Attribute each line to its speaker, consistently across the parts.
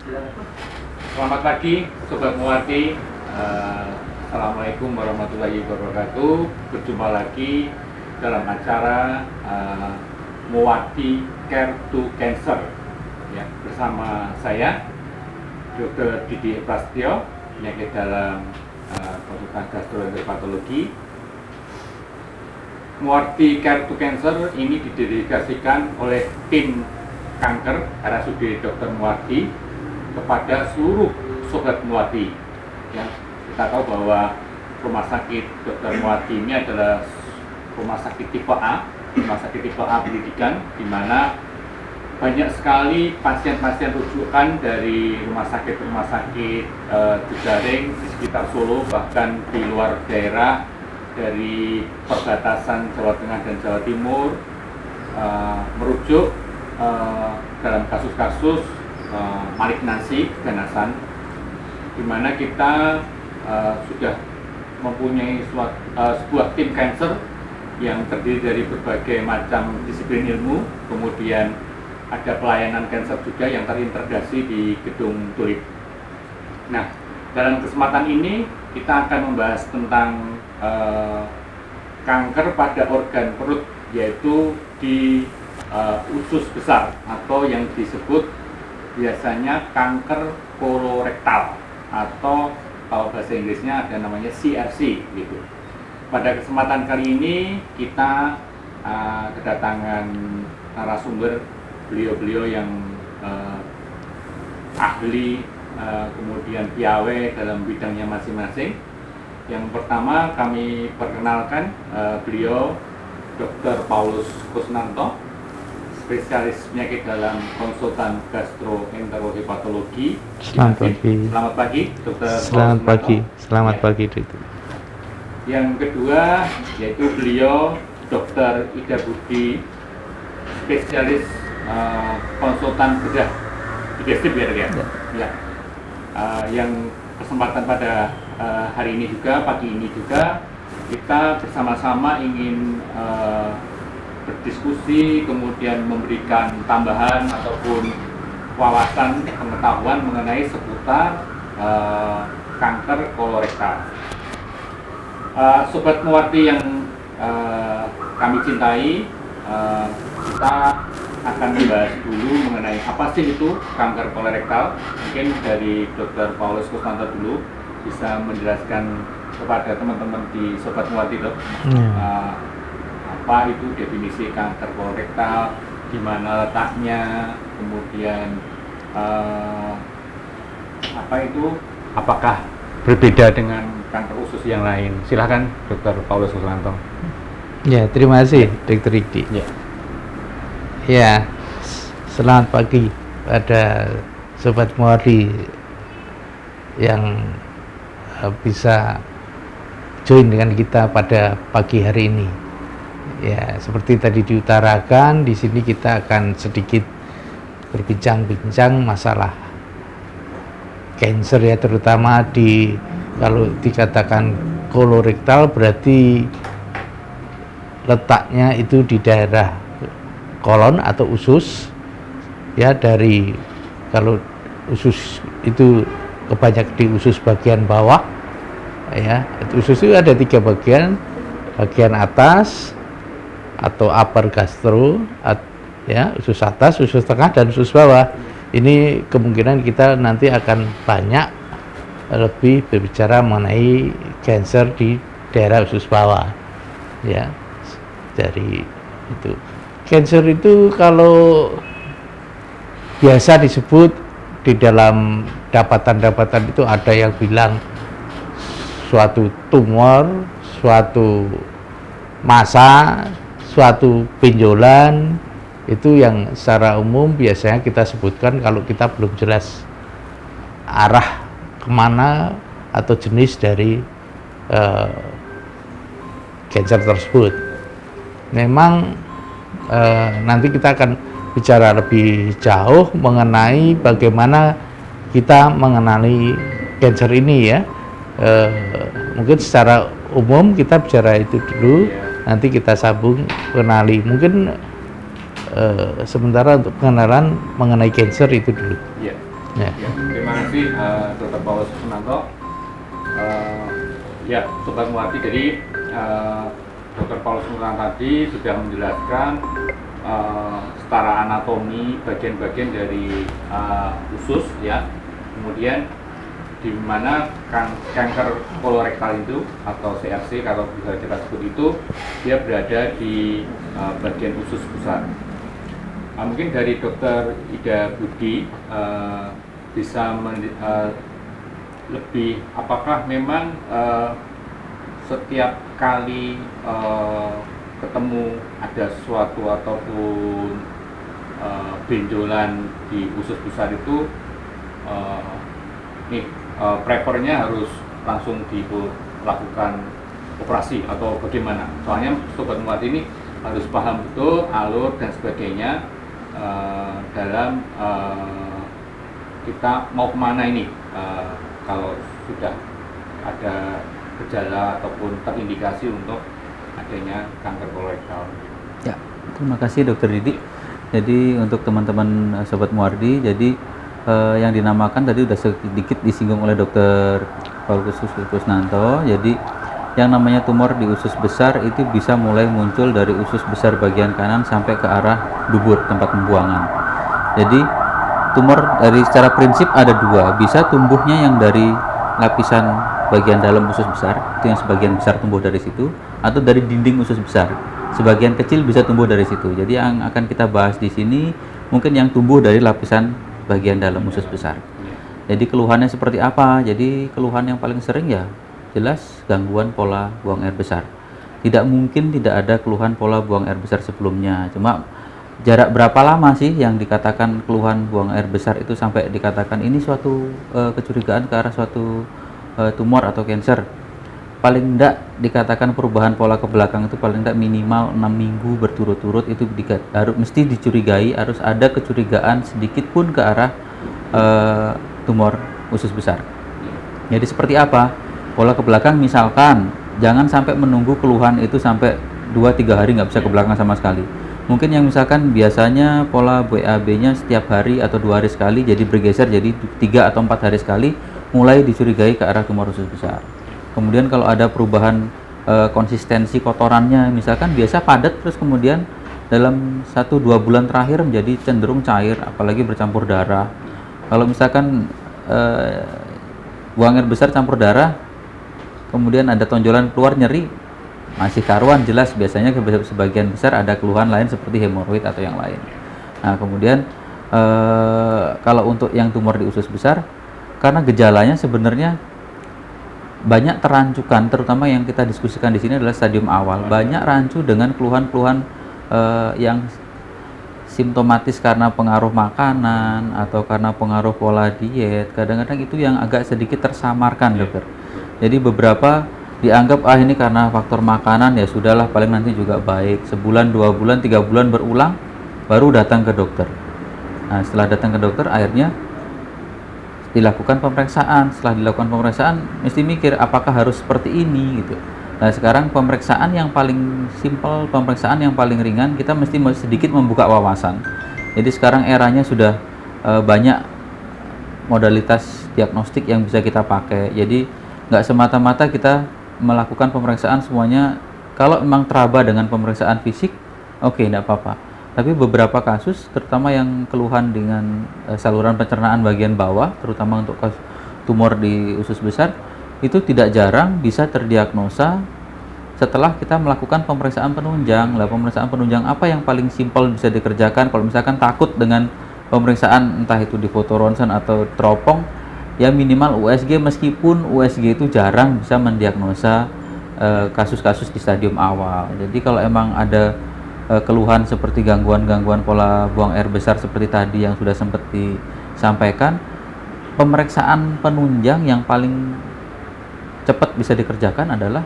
Speaker 1: Selamat pagi, Sobat Muwarti. Assalamualaikum warahmatullahi wabarakatuh. Berjumpa lagi dalam acara Muwarti Care to Cancer, ya, bersama saya, Dr. Didi Prasetyo, penyakit dalam konsultan gastroenteropatologi. Muwarti Care to Cancer ini didedikasikan oleh tim kanker RSUD Dr. Muwarti kepada seluruh sobat Muwarti. Ya, kita tahu bahwa rumah sakit Dr. Muwarti ini adalah rumah sakit tipe A, pendidikan, di mana banyak sekali pasien-pasien rujukan dari rumah sakit jejaring di sekitar Solo, bahkan di luar daerah dari perbatasan Jawa Tengah dan Jawa Timur, merujuk dalam kasus-kasus malignansi keganasan, di mana kita sudah mempunyai sebuah tim cancer yang terdiri dari berbagai macam disiplin ilmu. Kemudian ada pelayanan cancer juga yang terintegrasi di Gedung Tulip. Nah, dalam kesempatan ini kita akan membahas tentang kanker pada organ perut, yaitu di usus besar, atau yang disebut biasanya kanker kolorektal, atau kalau bahasa Inggrisnya ada namanya CRC gitu. Pada kesempatan kali ini kita kedatangan narasumber, beliau-beliau yang ahli, kemudian piawai dalam bidangnya masing-masing. Yang pertama kami perkenalkan beliau Dr. Paulus Kusnanto, spesialis penyakit dalam konsultan gastroenterohepatologi.
Speaker 2: Selamat pagi.
Speaker 1: Selamat pagi, Dr.
Speaker 2: Selamat pagi. Selamat
Speaker 1: ya.
Speaker 2: pagi, Dr.
Speaker 1: Yang kedua yaitu beliau Dr. Ida Budi, spesialis konsultan bedah digestif, ya. Ya. Yang kesempatan pada hari ini juga, pagi ini juga, kita bersama-sama ingin berdiskusi, kemudian memberikan tambahan ataupun wawasan pengetahuan mengenai seputar kanker kolorektal. Sobat Muwarti yang kami cintai, kita akan membahas dulu mengenai apa sih itu kanker kolorektal. Mungkin dari Dr. Paulus Kusnanto dulu bisa menjelaskan kepada teman-teman di Sobat Muwarti, Dok. Apa itu definisi kanker kolorektal, di mana letaknya, kemudian apakah berbeda dengan kanker usus yang lain? Silahkan Dr. Paulus Kusnanto.
Speaker 2: Ya, terima kasih, Dr. Riki.
Speaker 1: Ya.
Speaker 2: Ya, selamat pagi pada Sobat Muwarti yang bisa join dengan kita pada pagi hari ini. Ya, seperti tadi diutarakan, di sini kita akan sedikit berbincang-bincang masalah cancer, ya, terutama kalau dikatakan kolorektal berarti letaknya itu di daerah kolon atau usus, ya. Dari kalau usus itu kebanyakan di usus bagian bawah, ya. Usus itu ada 3 bagian atas atau upper gastro, ya, usus atas, usus tengah, dan usus bawah. Ini kemungkinan kita nanti akan banyak lebih berbicara mengenai cancer di daerah usus bawah, ya. Dari itu, cancer itu kalau biasa disebut di dalam dapatan-dapatan itu ada yang bilang suatu tumor, suatu massa, suatu benjolan. Itu yang secara umum biasanya kita sebutkan kalau kita belum jelas arah kemana atau jenis dari cancer tersebut. Memang nanti kita akan bicara lebih jauh mengenai bagaimana kita mengenali cancer ini, ya. Mungkin secara umum kita bicara itu dulu, nanti kita sambung kenali. Mungkin sementara untuk pengenalan mengenai cancer itu dulu.
Speaker 1: Ya.
Speaker 2: Ya.
Speaker 1: Ya, terima kasih Dr. Paulus Sunanto. Ya, Sobat Muarti, jadi Dr. Paulus Sunanto tadi sudah menjelaskan setara anatomi bagian-bagian dari usus, ya. Kemudian di mana kanker kolorektal itu atau CRC kalau bisa kita sebut itu, dia berada di bagian usus besar. Mungkin dari Dr. Ida Budi bisa lebih, apakah memang setiap kali ketemu ada sesuatu ataupun benjolan di usus besar itu prefernya harus langsung dilakukan operasi atau bagaimana? Soalnya Sobat Muarti ini harus paham betul alur dan sebagainya dalam kita mau kemana ini kalau sudah ada gejala ataupun terindikasi untuk adanya kanker kolorektal.
Speaker 3: Ya, terima kasih Dokter Didi. Jadi untuk teman-teman Sobat Muardi, jadi yang dinamakan tadi sudah sedikit disinggung oleh Dokter Paulus Sunanto. Jadi yang namanya tumor di usus besar itu bisa mulai muncul dari usus besar bagian kanan sampai ke arah dubur tempat pembuangan. Jadi tumor dari secara prinsip ada dua, bisa tumbuhnya yang dari lapisan bagian dalam usus besar, itu yang sebagian besar tumbuh dari situ, atau dari dinding usus besar, sebagian kecil bisa tumbuh dari situ. Jadi yang akan kita bahas di sini mungkin yang tumbuh dari lapisan bagian dalam usus besar. Jadi keluhannya seperti apa? Jadi keluhan yang paling sering ya jelas gangguan pola buang air besar. Tidak mungkin tidak ada keluhan pola buang air besar sebelumnya. Cuma jarak berapa lama sih yang dikatakan keluhan buang air besar itu sampai dikatakan ini suatu kecurigaan ke arah suatu tumor atau cancer? Paling tidak dikatakan perubahan pola ke belakang itu paling tidak minimal 6 minggu berturut-turut itu mesti dicurigai, harus ada kecurigaan sedikit pun ke arah tumor usus besar. Jadi seperti apa? Pola ke belakang misalkan jangan sampai menunggu keluhan itu sampai 2-3 hari nggak bisa ke belakang sama sekali. Mungkin yang misalkan biasanya pola BAB-nya setiap hari atau 2 hari sekali jadi bergeser jadi 3 atau 4 hari sekali, mulai dicurigai ke arah tumor usus besar. Kemudian kalau ada perubahan konsistensi kotorannya, misalkan biasa padat terus kemudian dalam 1-2 bulan terakhir menjadi cenderung cair, apalagi bercampur darah. Kalau misalkan buang air besar campur darah, kemudian ada tonjolan keluar nyeri, masih karuan, jelas biasanya sebagian besar ada keluhan lain seperti hemoroid atau yang lain. Nah kemudian kalau untuk yang tumor di usus besar, karena gejalanya sebenarnya banyak terancukan, terutama yang kita diskusikan di sini adalah stadium awal. Banyak rancu dengan keluhan-keluhan yang simptomatis karena pengaruh makanan atau karena pengaruh pola diet. Kadang-kadang itu yang agak sedikit tersamarkan, dokter. Jadi beberapa dianggap ini karena faktor makanan, ya sudahlah paling nanti juga baik. Sebulan, 2 bulan, 3 bulan berulang, baru datang ke dokter. Nah setelah datang ke dokter, akhirnya dilakukan pemeriksaan. Setelah dilakukan pemeriksaan mesti mikir apakah harus seperti ini gitu. Nah sekarang pemeriksaan yang paling simpel, pemeriksaan yang paling ringan, kita mesti sedikit membuka wawasan. Jadi sekarang eranya sudah banyak modalitas diagnostik yang bisa kita pakai. Jadi nggak semata-mata kita melakukan pemeriksaan semuanya. Kalau memang teraba dengan pemeriksaan fisik, oke, tidak apa-apa. Tapi beberapa kasus, terutama yang keluhan dengan saluran pencernaan bagian bawah, terutama untuk tumor di usus besar, itu tidak jarang bisa terdiagnosa setelah kita melakukan pemeriksaan penunjang. Lah, pemeriksaan penunjang apa yang paling simpel bisa dikerjakan? Kalau misalkan takut dengan pemeriksaan entah itu di foto ronsen atau teropong, ya minimal USG, meskipun USG itu jarang bisa mendiagnosa kasus-kasus di stadium awal. Jadi kalau emang ada keluhan seperti gangguan-gangguan pola buang air besar seperti tadi yang sudah sempat disampaikan, pemeriksaan penunjang yang paling cepat bisa dikerjakan adalah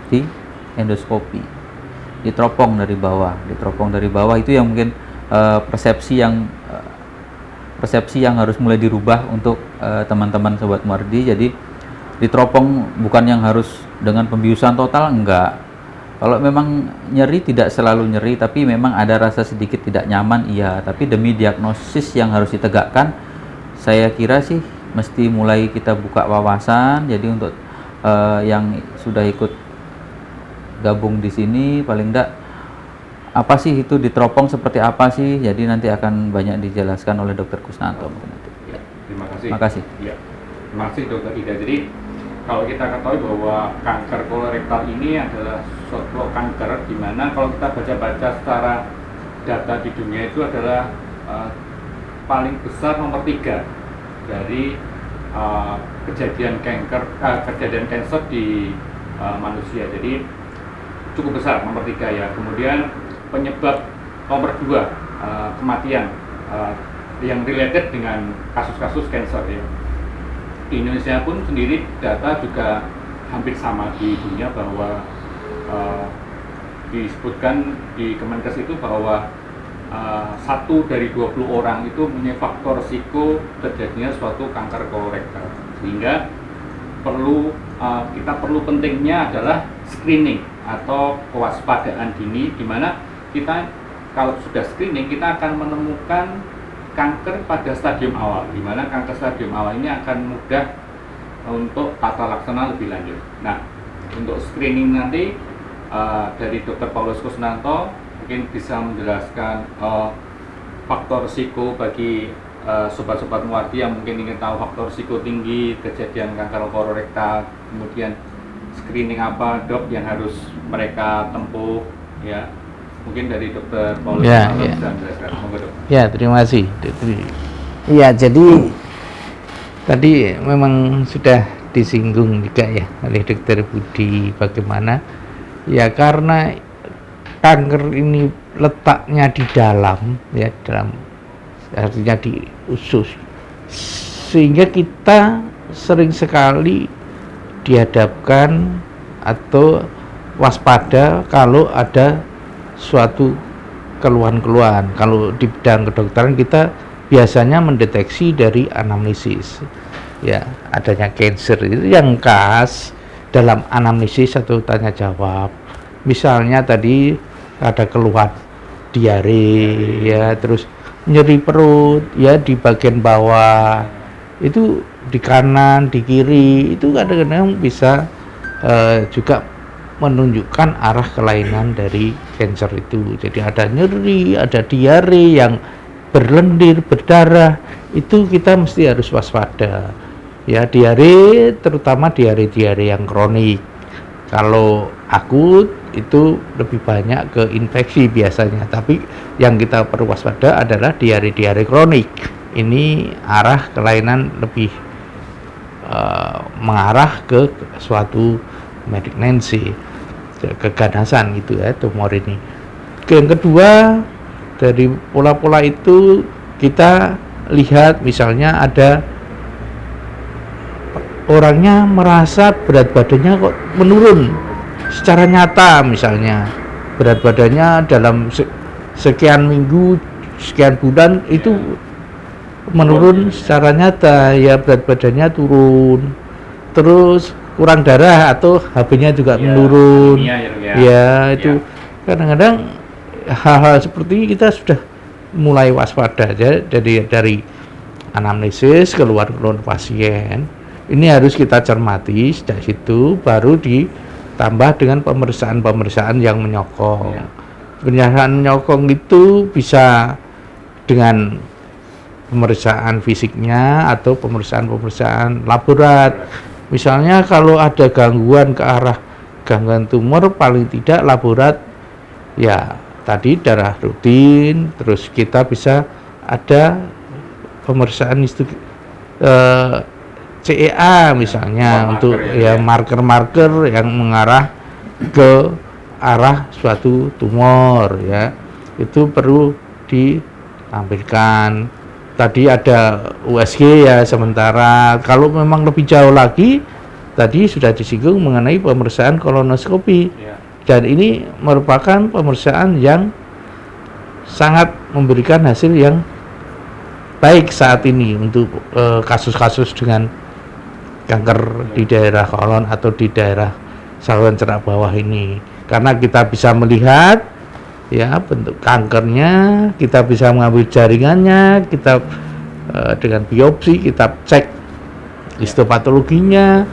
Speaker 3: di endoskopi, diteropong dari bawah. Diteropong dari bawah itu yang mungkin persepsi yang harus mulai dirubah untuk teman-teman Sobat Muardi. Jadi diteropong bukan yang harus dengan pembiusan total, enggak. Kalau memang nyeri tidak selalu nyeri, tapi memang ada rasa sedikit tidak nyaman, iya. Tapi demi diagnosis yang harus ditegakkan, saya kira sih mesti mulai kita buka wawasan. Jadi untuk yang sudah ikut gabung di sini, paling enggak apa sih itu diteropong seperti apa sih, jadi nanti akan banyak dijelaskan oleh Dr. Kusnanto mungkin nanti.
Speaker 1: Ya, terima kasih.
Speaker 3: Terima kasih.
Speaker 1: Ya, terima kasih Dr. Ida. Jadi kalau kita ketahui bahwa kanker kolorektal ini adalah suatu kanker di mana kalau kita baca-baca secara data di dunia itu adalah paling besar nomor 3 dari kejadian kanker di manusia. Jadi cukup besar nomor 3 ya. Kemudian penyebab nomor 2 kematian yang related dengan kasus-kasus kanker ya. Di Indonesia pun sendiri data juga hampir sama di dunia bahwa disebutkan di Kemenkes itu bahwa 1 dari 20 orang itu punya faktor risiko terjadinya suatu kanker kolorektal, sehingga kita perlu pentingnya adalah screening atau kewaspadaan dini, di mana kita kalau sudah screening kita akan menemukan kanker pada stadium awal, di mana kanker stadium awal ini akan mudah untuk tata laksana lebih lanjut. Nah, untuk screening nanti dari Dr. Paulus Kusnanto mungkin bisa menjelaskan faktor risiko bagi sobat-sobat Muwardi yang mungkin ingin tahu faktor risiko tinggi kejadian kanker kolorektal, kemudian screening apa dok yang harus mereka tempuh ya. Mungkin dari Dr. Paulus
Speaker 2: Ya,
Speaker 1: bisa
Speaker 2: ya.
Speaker 1: menjelaskan. Monggo, Dok.
Speaker 2: Ya, terima kasih.
Speaker 4: Iya, jadi
Speaker 2: Tadi memang sudah disinggung juga ya oleh Dr. Budi bagaimana ya, karena kanker ini letaknya di dalam ya, dalam artinya di usus, sehingga kita sering sekali dihadapkan atau waspada kalau ada suatu keluhan-keluhan. Kalau di bidang kedokteran kita biasanya mendeteksi dari anamnesis ya, adanya cancer itu yang khas dalam anamnesis atau tanya jawab. Misalnya tadi ada keluhan diare ya, terus nyeri perut ya di bagian bawah, itu di kanan, di kiri, itu kadang-kadang bisa juga menunjukkan arah kelainan dari cancer itu. Jadi ada nyeri, ada diare yang berlendir, berdarah, itu kita mesti harus waspada ya. Diare, terutama diare-diare yang kronik. Kalau akut itu lebih banyak ke infeksi biasanya, tapi yang kita perlu waspada adalah diare-diare kronik. Ini arah kelainan lebih mengarah ke suatu malignancy, keganasan gitu ya, tumor ini. Yang kedua, dari pola-pola itu kita lihat misalnya ada orangnya merasa berat badannya kok menurun secara nyata, misalnya berat badannya dalam sekian minggu, sekian bulan itu menurun secara nyata ya, berat badannya turun, terus kurang darah atau HB-nya juga menurun ya, itu kadang-kadang hal-hal seperti ini kita sudah mulai waspada aja. Jadi dari anamnesis keluhan-keluhan pasien ini harus kita cermati, sejak situ baru ditambah dengan pemeriksaan-pemeriksaan yang menyokong. Pemeriksaan menyokong itu bisa dengan pemeriksaan fisiknya atau pemeriksaan laborat. Misalnya kalau ada gangguan ke arah gangguan tumor, paling tidak laborat ya tadi darah rutin, terus kita bisa ada pemeriksaan CEA misalnya untuk ya marker-marker yang mengarah ke arah suatu tumor ya, itu perlu ditampilkan. Tadi ada USG ya sementara. Kalau memang lebih jauh lagi, tadi sudah disinggung mengenai pemeriksaan kolonoskopi. Dan ini merupakan pemeriksaan yang sangat memberikan hasil yang baik saat ini untuk kasus-kasus dengan kanker di daerah kolon atau di daerah saluran cerna bawah ini. Karena kita bisa melihat ya bentuk kankernya, kita bisa mengambil jaringannya, kita dengan biopsi kita cek histopatologinya,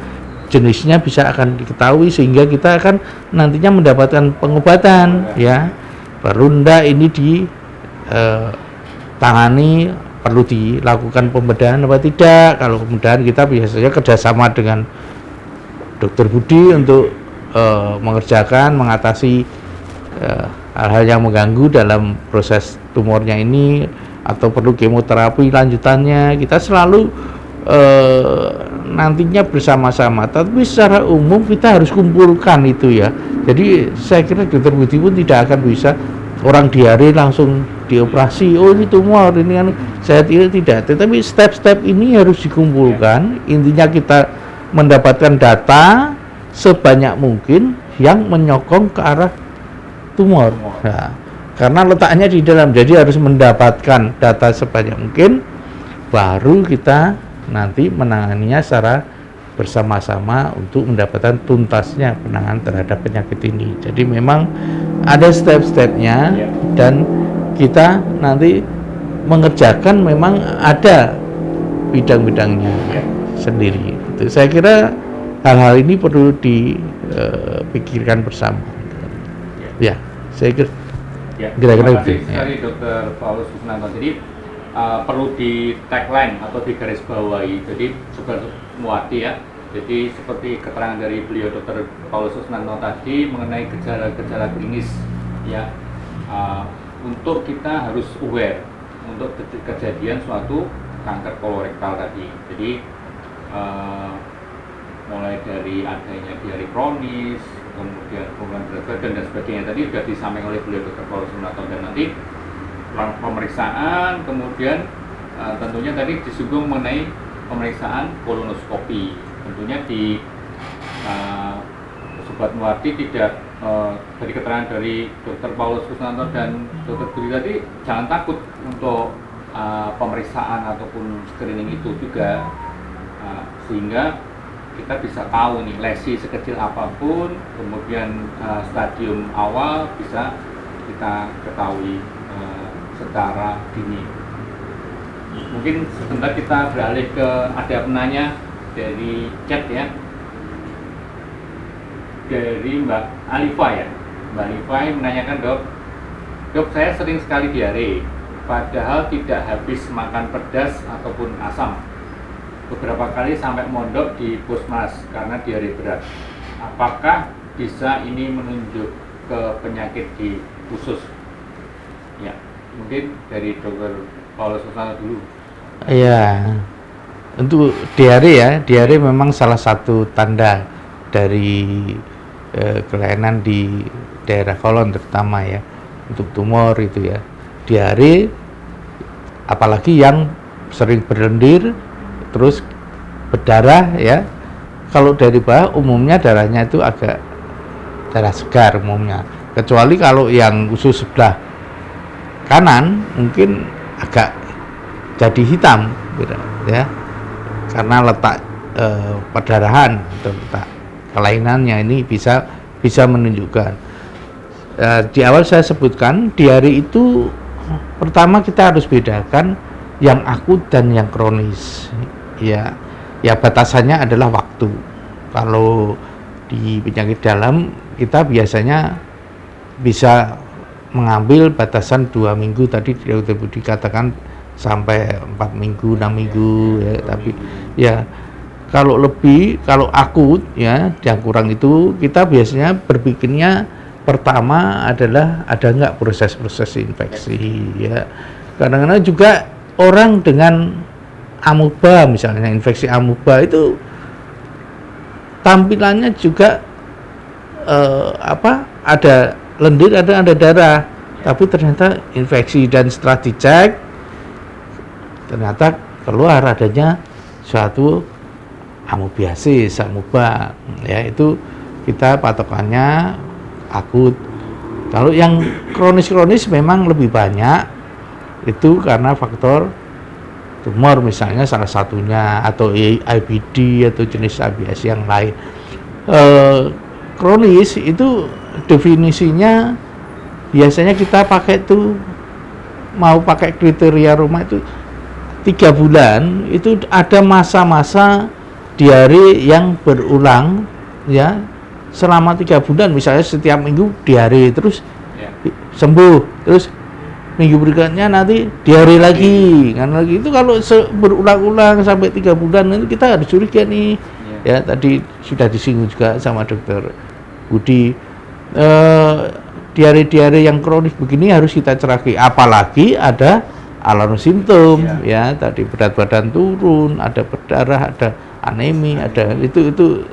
Speaker 2: jenisnya bisa akan diketahui sehingga kita akan nantinya mendapatkan pengobatan ya. Baru ndak ini tangani perlu dilakukan pembedahan apa tidak. Kalau pembedahan kita biasanya kerjasama dengan dokter Budi untuk mengatasi hal-hal yang mengganggu dalam proses tumornya ini, atau perlu kemoterapi lanjutannya, kita selalu nantinya bersama-sama. Tapi secara umum kita harus kumpulkan itu ya. Jadi saya kira dokter Budi pun tidak akan bisa orang diare langsung dioperasi, oh ini tumor, ini kan, saya tidak. Tetapi step-step ini harus dikumpulkan. Intinya kita mendapatkan data sebanyak mungkin yang menyokong ke arah tumor. Nah, karena letaknya di dalam, jadi harus mendapatkan data sebanyak mungkin, baru kita nanti menanganinya secara bersama-sama untuk mendapatkan tuntasnya penanganan terhadap penyakit ini. Jadi memang ada step-stepnya dan kita nanti mengerjakan memang ada bidang-bidangnya sendiri. Itu saya kira hal-hal ini perlu dipikirkan bersama. Ya, saya kira.
Speaker 1: Terima kasih sekali Dr. Paulus Kusnanto. Jadi perlu di tagline atau di garis bawahi. Jadi Sobat Muardi ya. Jadi seperti keterangan dari beliau Dr. Paulus Kusnanto tadi mengenai gejala-gejala klinis ya. Untuk kita harus aware untuk kejadian suatu kanker kolorektal tadi. Jadi mulai dari adanya diare kronis, kemudian penurunan berat badan dan sebagainya tadi sudah disampaikan oleh beliau Dr. Paulus Kusnanto, dan nanti pemeriksaan, kemudian tentunya tadi disinggung mengenai pemeriksaan kolonoskopi. Tentunya di Sobat Muardi tidak dari keterangan dari Dr. Paulus Kusnanto dan Dr. Budi tadi, jangan takut untuk pemeriksaan ataupun screening itu juga, sehingga kita bisa tahu nih lesi sekecil apapun, kemudian stadium awal bisa kita ketahui secara dini. Mungkin sebentar kita beralih ke ada penanya dari chat ya, dari Mbak Alifa ya. Mbak Alifa menanyakan, dok saya sering sekali diare, padahal tidak habis makan pedas ataupun asam. Beberapa kali sampai mondok di puskesmas karena diare berat. Apakah bisa ini menunjuk ke penyakit di usus? Ya, mungkin dari Dr. Paulus Kusnanto dulu.
Speaker 2: Ya, untuk diare ya, diare memang salah satu tanda dari kelainan di daerah kolon terutama ya, untuk tumor itu ya. Diare, apalagi yang sering berlendir terus berdarah ya. Kalau dari bawah umumnya darahnya itu agak darah segar umumnya, kecuali kalau yang usus sebelah kanan mungkin agak jadi hitam ya, karena letak perdarahan atau letak kelainannya ini bisa menunjukkan. Di awal saya sebutkan diare itu pertama kita harus bedakan yang akut dan yang kronis ya. Ya batasannya adalah waktu. Kalau di penyakit dalam kita biasanya bisa mengambil batasan 2 minggu, tadi Dr. Budi katakan sampai 4 minggu, 6 minggu ya. Tapi ya kalau lebih, kalau akut ya yang kurang itu, kita biasanya berpikirnya pertama adalah ada nggak proses-proses infeksi ya. Kadang-kadang juga orang dengan amuba, misalnya infeksi amuba itu tampilannya juga ada lendir, ada darah, tapi ternyata infeksi, dan setelah dicek ternyata keluar adanya suatu amoebiasis, amuba ya. Itu kita patokannya akut. Kalau yang kronis memang lebih banyak, itu karena faktor tumor misalnya salah satunya, atau IBD atau jenis IBS yang lain. Kronis itu definisinya biasanya kita pakai tuh, mau pakai kriteria rumah itu 3 bulan itu ada masa-masa diare yang berulang ya selama 3 bulan, misalnya setiap minggu diare terus
Speaker 1: Ya.
Speaker 2: sembuh, terus minggu berikutnya nanti diare lagi kan lagi. Itu kalau berulang-ulang sampai 3 bulan itu kita harus curiga nih. Ya tadi sudah disinggung juga sama dokter Budi, diare-diare yang kronis begini harus kita ceraki, apalagi ada alarm simptom ya tadi berat badan turun, ada berdarah, ada anemi, ada itu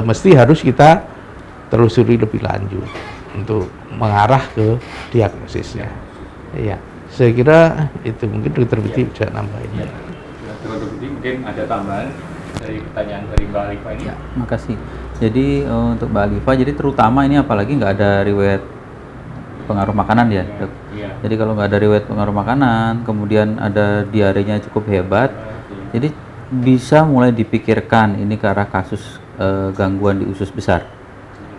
Speaker 2: mesti harus kita telusuri lebih lanjut untuk mengarah ke diagnosisnya. Ya, saya kira itu mungkin dokter Budi bisa nambahin.
Speaker 1: Ya. Dokter Budi mungkin ada tambahan dari pertanyaan dari Mbak Alifa ini.
Speaker 3: Ya, makasih. Jadi untuk Mbak Alifa, jadi terutama ini apalagi nggak ada riwayat pengaruh makanan ya, Dok.
Speaker 1: Iya.
Speaker 3: Jadi kalau nggak ada riwayat pengaruh makanan, kemudian ada diarenya cukup hebat, jadi bisa mulai dipikirkan ini ke arah kasus gangguan di usus besar.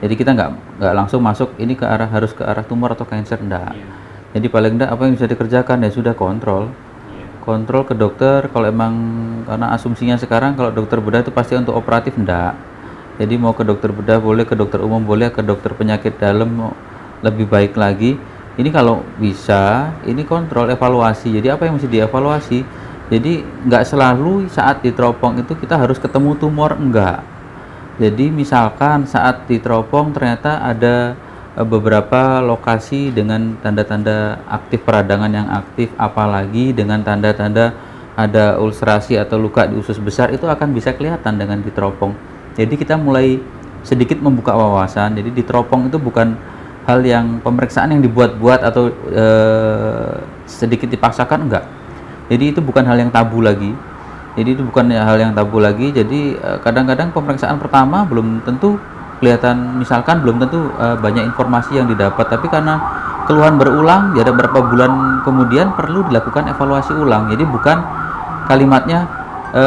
Speaker 3: Jadi kita nggak langsung masuk ini harus ke arah tumor atau kanker, enggak. Jadi paling enggak apa yang bisa dikerjakan ya sudah kontrol ke dokter. Kalau emang karena asumsinya sekarang kalau dokter bedah itu pasti untuk operatif, enggak. Jadi mau ke dokter bedah boleh, ke dokter umum boleh, ke dokter penyakit dalam lebih baik lagi. Ini kalau bisa ini kontrol, evaluasi. Jadi apa yang mesti dievaluasi? Jadi nggak selalu saat diteropong itu kita harus ketemu tumor, enggak. Jadi misalkan saat diteropong ternyata ada beberapa lokasi dengan tanda-tanda aktif peradangan yang aktif, apalagi dengan tanda-tanda ada ulcerasi atau luka di usus besar, itu akan bisa kelihatan dengan diteropong. Jadi kita mulai sedikit membuka wawasan. Jadi diteropong itu bukan hal yang pemeriksaan yang dibuat-buat atau sedikit dipaksakan, enggak. Jadi itu bukan hal yang tabu lagi. Jadi itu bukan hal yang tabu lagi. Jadi kadang-kadang pemeriksaan pertama belum tentu kelihatan, misalkan belum tentu banyak informasi yang didapat, tapi karena keluhan berulang, ya ada beberapa bulan kemudian perlu dilakukan evaluasi ulang. Jadi bukan kalimatnya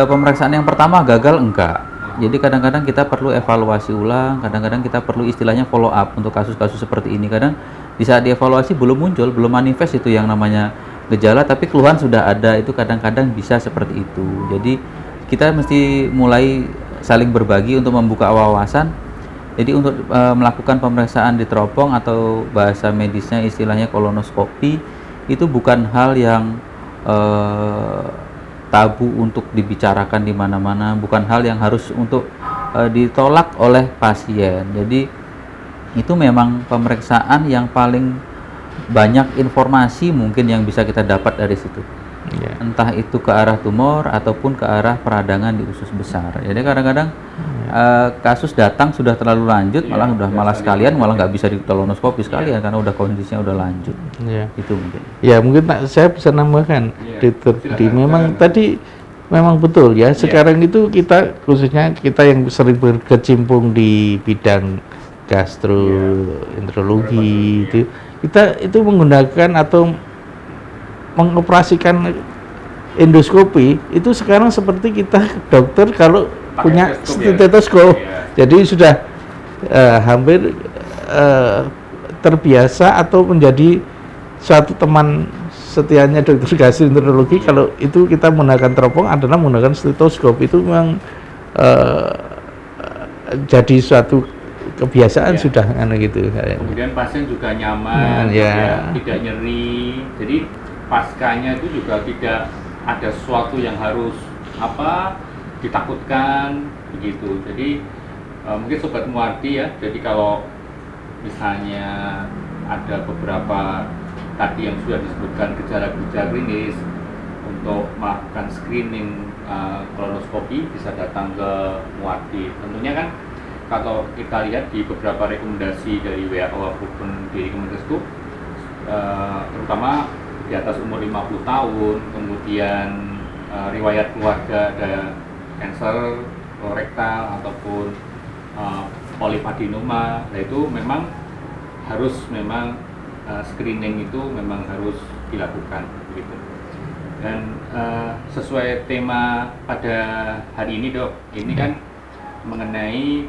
Speaker 3: pemeriksaan yang pertama gagal, enggak. Jadi kadang-kadang kita perlu evaluasi ulang, kadang-kadang kita perlu istilahnya follow up untuk kasus-kasus seperti ini. Kadang di saat dievaluasi belum muncul, belum manifest itu yang namanya gejala, tapi keluhan sudah ada, itu kadang-kadang bisa seperti itu. Jadi kita mesti mulai saling berbagi untuk membuka wawasan. Jadi untuk melakukan pemeriksaan di teropong atau bahasa medisnya istilahnya kolonoskopi, itu bukan hal yang tabu untuk dibicarakan di mana-mana, bukan hal yang harus untuk ditolak oleh pasien. Jadi itu memang pemeriksaan yang paling banyak informasi mungkin yang bisa kita dapat dari situ. Entah itu ke arah tumor ataupun ke arah peradangan di usus besar. Jadi kadang-kadang kasus datang sudah terlalu lanjut, malah sekalian malah nggak bisa di kolonoskopi sekalian karena udah kondisinya udah lanjut. Itu mungkin. Ya
Speaker 2: mungkin saya bisa nambahkan. Memang tadi memang betul ya. Sekarang itu kita khususnya kita yang sering berkecimpung di bidang gastroenterologi kita itu menggunakan atau mengoperasikan endoskopi itu sekarang seperti kita dokter kalau punya stetoskop. Jadi sudah hampir terbiasa atau menjadi suatu teman setianya dokter gastroenterologi. Kalau itu kita menggunakan teropong adalah menggunakan stetoskop. Itu memang jadi suatu kebiasaan sudah kan gitu.
Speaker 1: Kemudian pasien juga nyaman, tidak nyeri. Jadi paskanya itu juga tidak ada sesuatu yang harus ditakutkan begitu. Jadi mungkin Sobat Muardi ya. Jadi kalau misalnya ada beberapa tadi yang sudah disebutkan gejala-gejala klinis, untuk melakukan screening kolonoskopi bisa datang ke Muardi. Tentunya kan kalau kita lihat di beberapa rekomendasi dari WHO maupun dari Kemenkesku, terutama di atas umur 50 tahun, kemudian riwayat keluarga ada kanker kolorektal ataupun polipadenoma, nah itu memang harus screening itu memang harus dilakukan begitu. Dan sesuai tema pada hari ini Dok, ini kan mengenai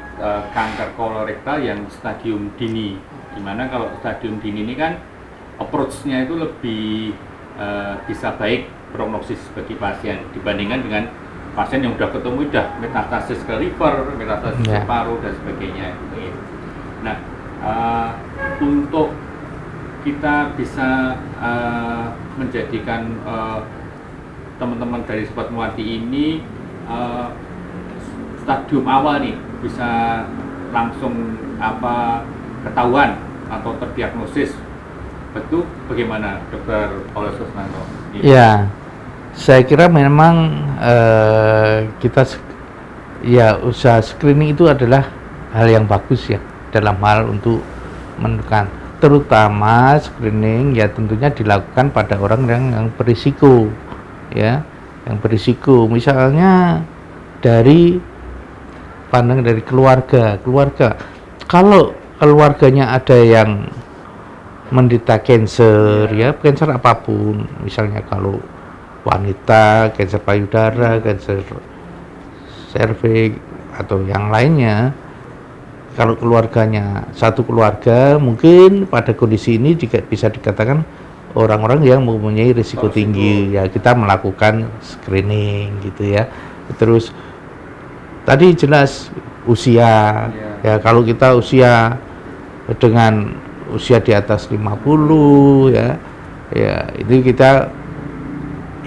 Speaker 1: kanker kolorektal yang stadium dini, dimana kalau stadium dini ini kan approach-nya itu lebih bisa baik prognosis bagi pasien dibandingkan dengan pasien yang udah ketemu udah metastasis ke liver, metastasis ke paru dan sebagainya. Nah, untuk kita bisa menjadikan teman-teman dari Sobat Muardi ini stadium awal nih bisa langsung ketahuan atau terdiagnosis, betul bagaimana Dokter Paulus Kusnanto?
Speaker 2: Ya, saya kira memang kita usaha screening itu adalah hal yang bagus ya dalam hal untuk menentukan, terutama screening ya tentunya dilakukan pada orang yang berisiko ya, yang berisiko misalnya dari pandang dari keluarga. Kalau keluarganya ada yang menderita cancer ya, cancer apapun, misalnya kalau wanita cancer payudara, cancer serviks atau yang lainnya, kalau keluarganya satu keluarga mungkin pada kondisi ini juga bisa dikatakan orang-orang yang mempunyai risiko tinggi ya, kita melakukan screening gitu ya. Terus tadi jelas usia ya, kalau kita usia dengan usia di atas 50 ya itu kita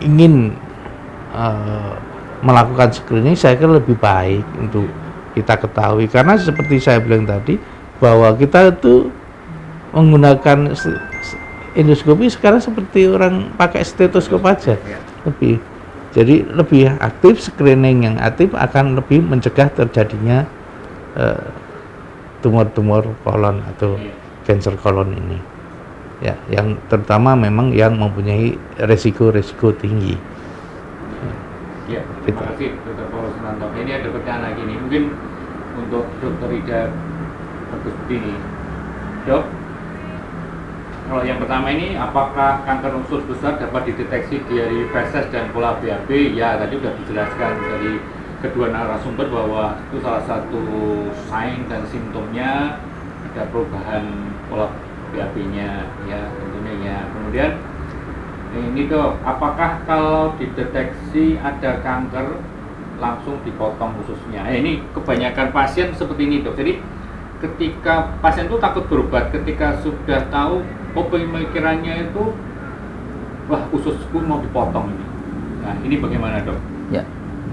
Speaker 2: ingin melakukan screening, saya kira lebih baik untuk kita ketahui, karena seperti saya bilang tadi bahwa kita itu menggunakan endoskopi sekarang seperti orang pakai stetoskop aja, jadi lebih aktif. Screening yang aktif akan lebih mencegah terjadinya tumor-tumor kolon atau kanker kolon ini ya, yang terutama memang yang mempunyai resiko tinggi.
Speaker 1: Ya, terima kasih Dr. Paulus Kusnanto. Ini ada pertanyaan lagi nih, mungkin untuk Dr. Ida Bagus Budi. Dok, kalau yang pertama ini, apakah kanker usus besar dapat dideteksi dari feses dan pola BAB? Ya, tadi sudah dijelaskan dari kedua narasumber bahwa itu salah satu sign dan simptomnya ada perubahan pola BAB-nya ya, tentunya ya. Kemudian ini Dok, apakah kalau dideteksi ada kanker langsung dipotong ususnya? Ini kebanyakan pasien seperti ini Dok. Jadi ketika pasien itu takut berobat, ketika sudah tahu pemikirannya itu wah ususku mau dipotong ini. Nah ini bagaimana Dok?
Speaker 3: Ya.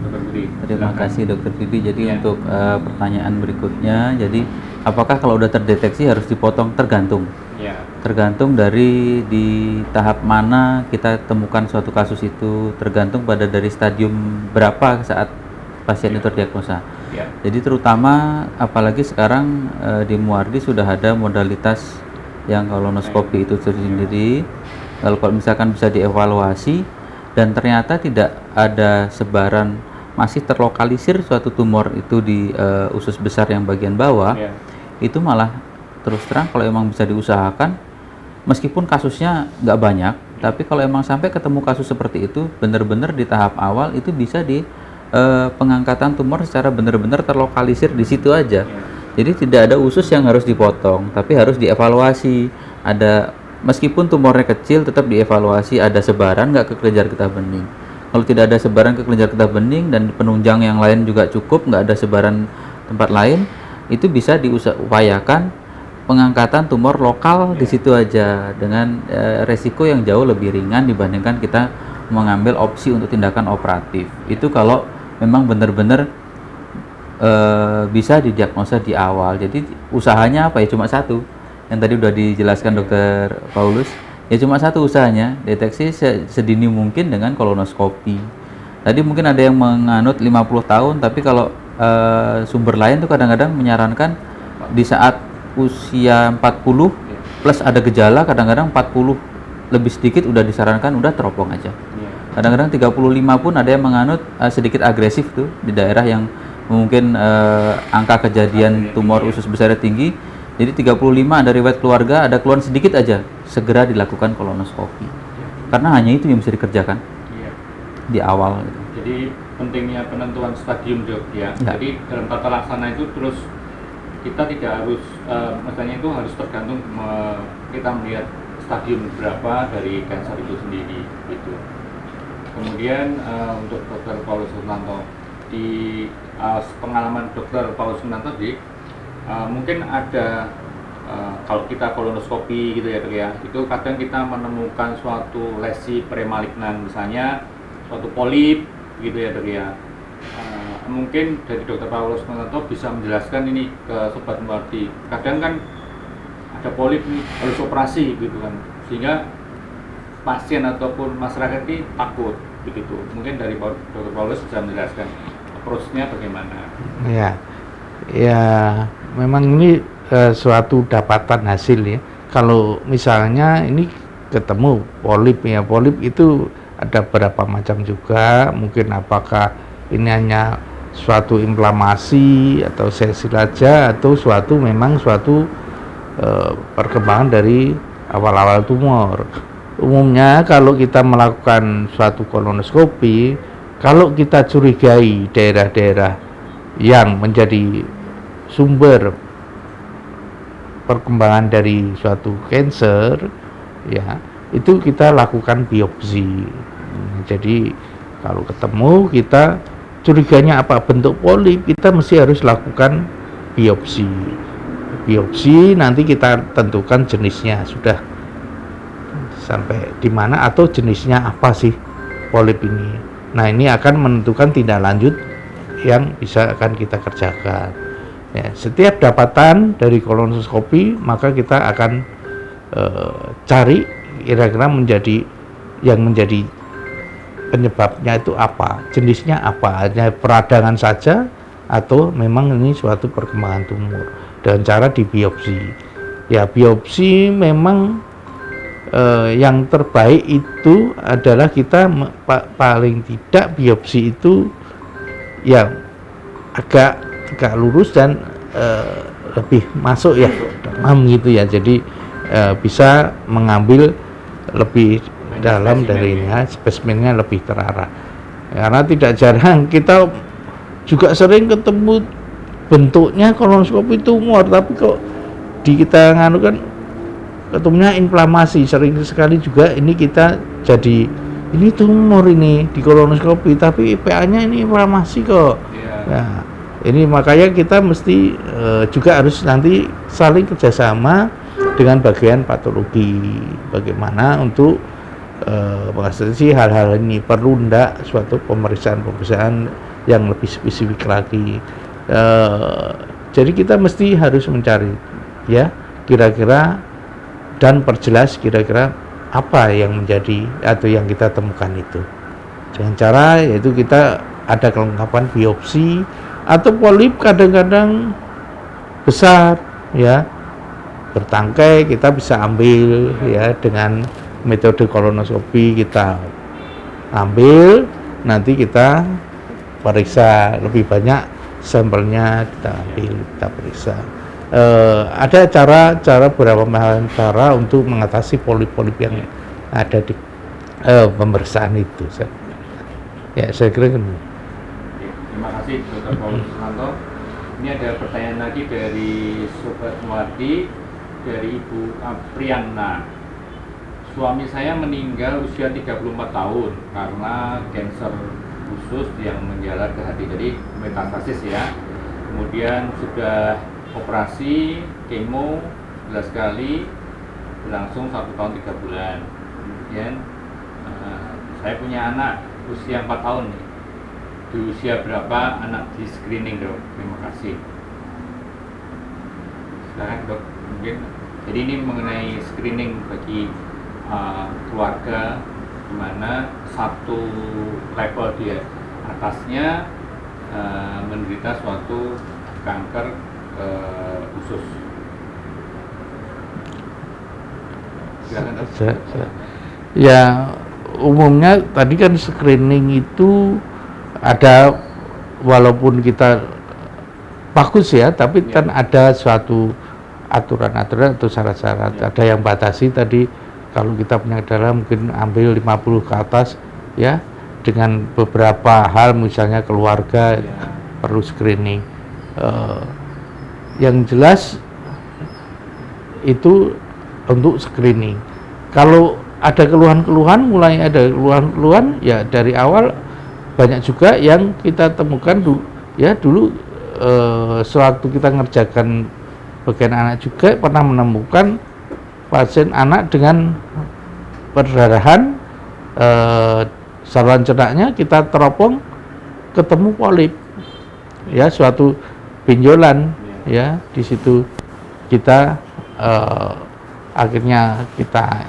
Speaker 1: Dr. Budi.
Speaker 3: Terima kasih Dokter Budi. Jadi
Speaker 1: Ya.
Speaker 3: untuk pertanyaan berikutnya, jadi apakah kalau udah terdeteksi harus dipotong? Tergantung.
Speaker 1: Ya.
Speaker 3: Tergantung dari di tahap mana kita temukan suatu kasus itu, tergantung pada dari stadium berapa saat pasien itu terdiagnosa.
Speaker 1: Ya.
Speaker 3: Jadi terutama apalagi sekarang di Muardi sudah ada modalitas yang kolonoskopi itu sendiri. Kalau misalkan bisa dievaluasi dan ternyata tidak ada sebaran, masih terlokalisir suatu tumor itu di usus besar yang bagian bawah,
Speaker 1: Ya.
Speaker 3: itu malah terus terang kalau emang bisa diusahakan, meskipun kasusnya nggak banyak, tapi kalau emang sampai ketemu kasus seperti itu, benar-benar di tahap awal itu bisa di pengangkatan tumor secara benar-benar terlokalisir di situ aja. Jadi tidak ada usus yang harus dipotong, tapi harus dievaluasi. Ada, meskipun tumornya kecil, tetap dievaluasi ada sebaran nggak ke kelenjar getah bening. Kalau tidak ada sebaran ke kelenjar getah bening dan penunjang yang lain juga cukup, nggak ada sebaran tempat lain, itu bisa diupayakan pengangkatan tumor lokal di situ aja dengan resiko yang jauh lebih ringan dibandingkan kita mengambil opsi untuk tindakan operatif. Itu kalau memang benar-benar bisa didiagnosa di awal. Jadi usahanya apa ya, cuma satu yang tadi udah dijelaskan Dokter Paulus, ya cuma satu usahanya, deteksi sedini mungkin dengan kolonoskopi. Tadi mungkin ada yang menganut 50 tahun, tapi kalau sumber lain tuh kadang-kadang menyarankan di saat usia 40 plus ada gejala, kadang-kadang 40 lebih sedikit udah disarankan udah teropong aja. Kadang-kadang 35 pun ada yang menganut sedikit agresif tuh di daerah yang mungkin angka kejadian tumor usus besarnya tinggi. Jadi 35 ada riwayat keluarga, ada keluhan sedikit aja, segera dilakukan kolonoskopi. Karena hanya itu yang bisa dikerjakan di awal gitu.
Speaker 1: Jadi pentingnya penentuan stadium Dok ya. Jadi dalam tata laksana itu terus kita tidak harus misalnya itu harus tergantung kita melihat stadium berapa dari kanker itu sendiri gitu. Kemudian untuk Dr. Paulus Hernanto, di pengalaman Dr. Paulus Hernanto tadi, mungkin ada kalau kita kolonoskopi gitu ya Dok ya, itu kadang kita menemukan suatu lesi premalignan, misalnya suatu polip gitu ya Dok ya. Mungkin dari Dr. Paulus Hernanto bisa menjelaskan ini ke Sobat Muardi. Kadang kan ada polip nih, harus operasi gitu kan, sehingga pasien ataupun masyarakat ini takut begitu. Mungkin dari Dr. Paulus bisa menjelaskan approach-nya bagaimana.
Speaker 2: Ya memang ini suatu dapatan hasil ya. Kalau misalnya ini ketemu polip ya, polip itu ada beberapa macam juga. Mungkin apakah ini hanya suatu inflamasi atau silsilaja atau memang suatu perkembangan dari awal-awal tumor. Umumnya kalau kita melakukan suatu kolonoskopi, kalau kita curigai daerah-daerah yang menjadi sumber perkembangan dari suatu cancer, ya itu kita lakukan biopsi. Jadi kalau ketemu kita curiganya apa bentuk polip, kita mesti harus lakukan biopsi. Biopsi nanti kita tentukan jenisnya sudah sampai di mana atau jenisnya apa sih polip ini. Nah ini akan menentukan tindak lanjut yang bisa akan kita kerjakan. Ya, setiap dapatan dari kolonoskopi maka kita akan cari kira-kira menjadi penyebabnya itu apa, jenisnya apa, hanya peradangan saja atau memang ini suatu perkembangan tumor, dan cara dibiopsi. Ya biopsi memang yang terbaik itu adalah kita paling tidak biopsi itu yang agak lurus dan lebih masuk ya dalam gitu ya, jadi bisa mengambil lebih dalam darinya, spesimennya lebih terarah. Karena tidak jarang kita juga sering ketemu bentuknya kolonoskopi tumor, tapi kok di kita nganu kan ketemunya inflamasi. Sering sekali juga ini kita jadi ini tumor ini di kolonoskopi tapi PA-nya ini inflamasi kok. Nah, ini makanya kita mesti juga harus nanti saling kerjasama dengan bagian patologi, bagaimana untuk mengatasi hal-hal ini. Perlu ndak suatu pemeriksaan yang lebih spesifik lagi. Jadi kita mesti harus mencari ya kira-kira dan perjelas kira-kira apa yang menjadi atau yang kita temukan itu. Dengan cara yaitu kita ada kelengkapan biopsi, atau polip kadang-kadang besar ya bertangkai, kita bisa ambil ya dengan metode kolonoskopi. Kita ambil, nanti kita periksa lebih banyak sampelnya, kita ambil, kita periksa. Ada cara beberapa macam cara untuk mengatasi polip-polip yang ada di pemeriksaan itu. Ya saya kira kan.
Speaker 1: Terima kasih Dr. Paulus Hernanto. Ini ada pertanyaan lagi dari Sobat Muardi, dari Ibu Apriana. Suami saya meninggal usia 34 tahun karena kanker usus yang menjalar ke hati, jadi metastasis ya. Kemudian sudah operasi, kemo 11 kali, berlangsung 1 tahun 3 bulan. Kemudian saya punya anak usia 4 tahun nih. Di usia berapa anak di screening dok? Terima kasih. Silakan dok, mungkin. Jadi ini mengenai screening bagi keluarga, di mana satu level di atasnya menderita suatu kanker usus. Silakan dok.
Speaker 2: Ya umumnya tadi kan screening itu ada, walaupun kita bagus ya, tapi kan ada suatu aturan-aturan atau syarat-syarat. Ada yang batasi tadi, kalau kita punya darah mungkin ambil 50 ke atas ya, dengan beberapa hal misalnya keluarga perlu screening. Yang jelas itu untuk screening. Kalau ada keluhan-keluhan, mulai ada keluhan-keluhan ya dari awal banyak juga yang kita temukan dulu sewaktu kita ngerjakan bagian anak juga pernah menemukan pasien anak dengan perdarahan saluran cernaknya kita teropong ketemu polip ya, suatu benjolan ya. Di situ kita akhirnya kita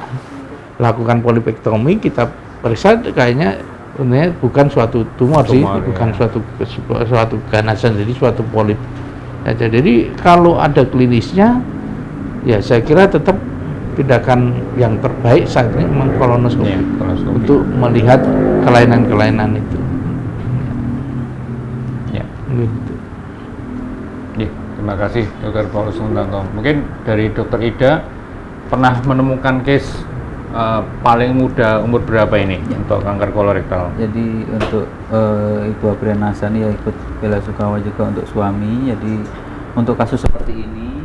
Speaker 2: lakukan polipektomi, kita periksa kayaknya sebenarnya bukan suatu tumor sih, bukan suatu ganasan, jadi suatu polip. Ya, jadi kalau ada klinisnya, ya saya kira tetap tindakan yang terbaik saat ini memang kolonoskopi untuk melihat kelainan-kelainan itu.
Speaker 1: Ya.
Speaker 2: Gitu.
Speaker 1: Ya, terima kasih Dr. Paulus Sutanto. Mungkin dari Dr. Ida pernah menemukan case paling muda umur berapa ini untuk kanker kolorektal?
Speaker 3: Jadi untuk Ibu Apriana Hasani ya ikut bela sungkawa juga untuk suami. Jadi untuk kasus seperti ini,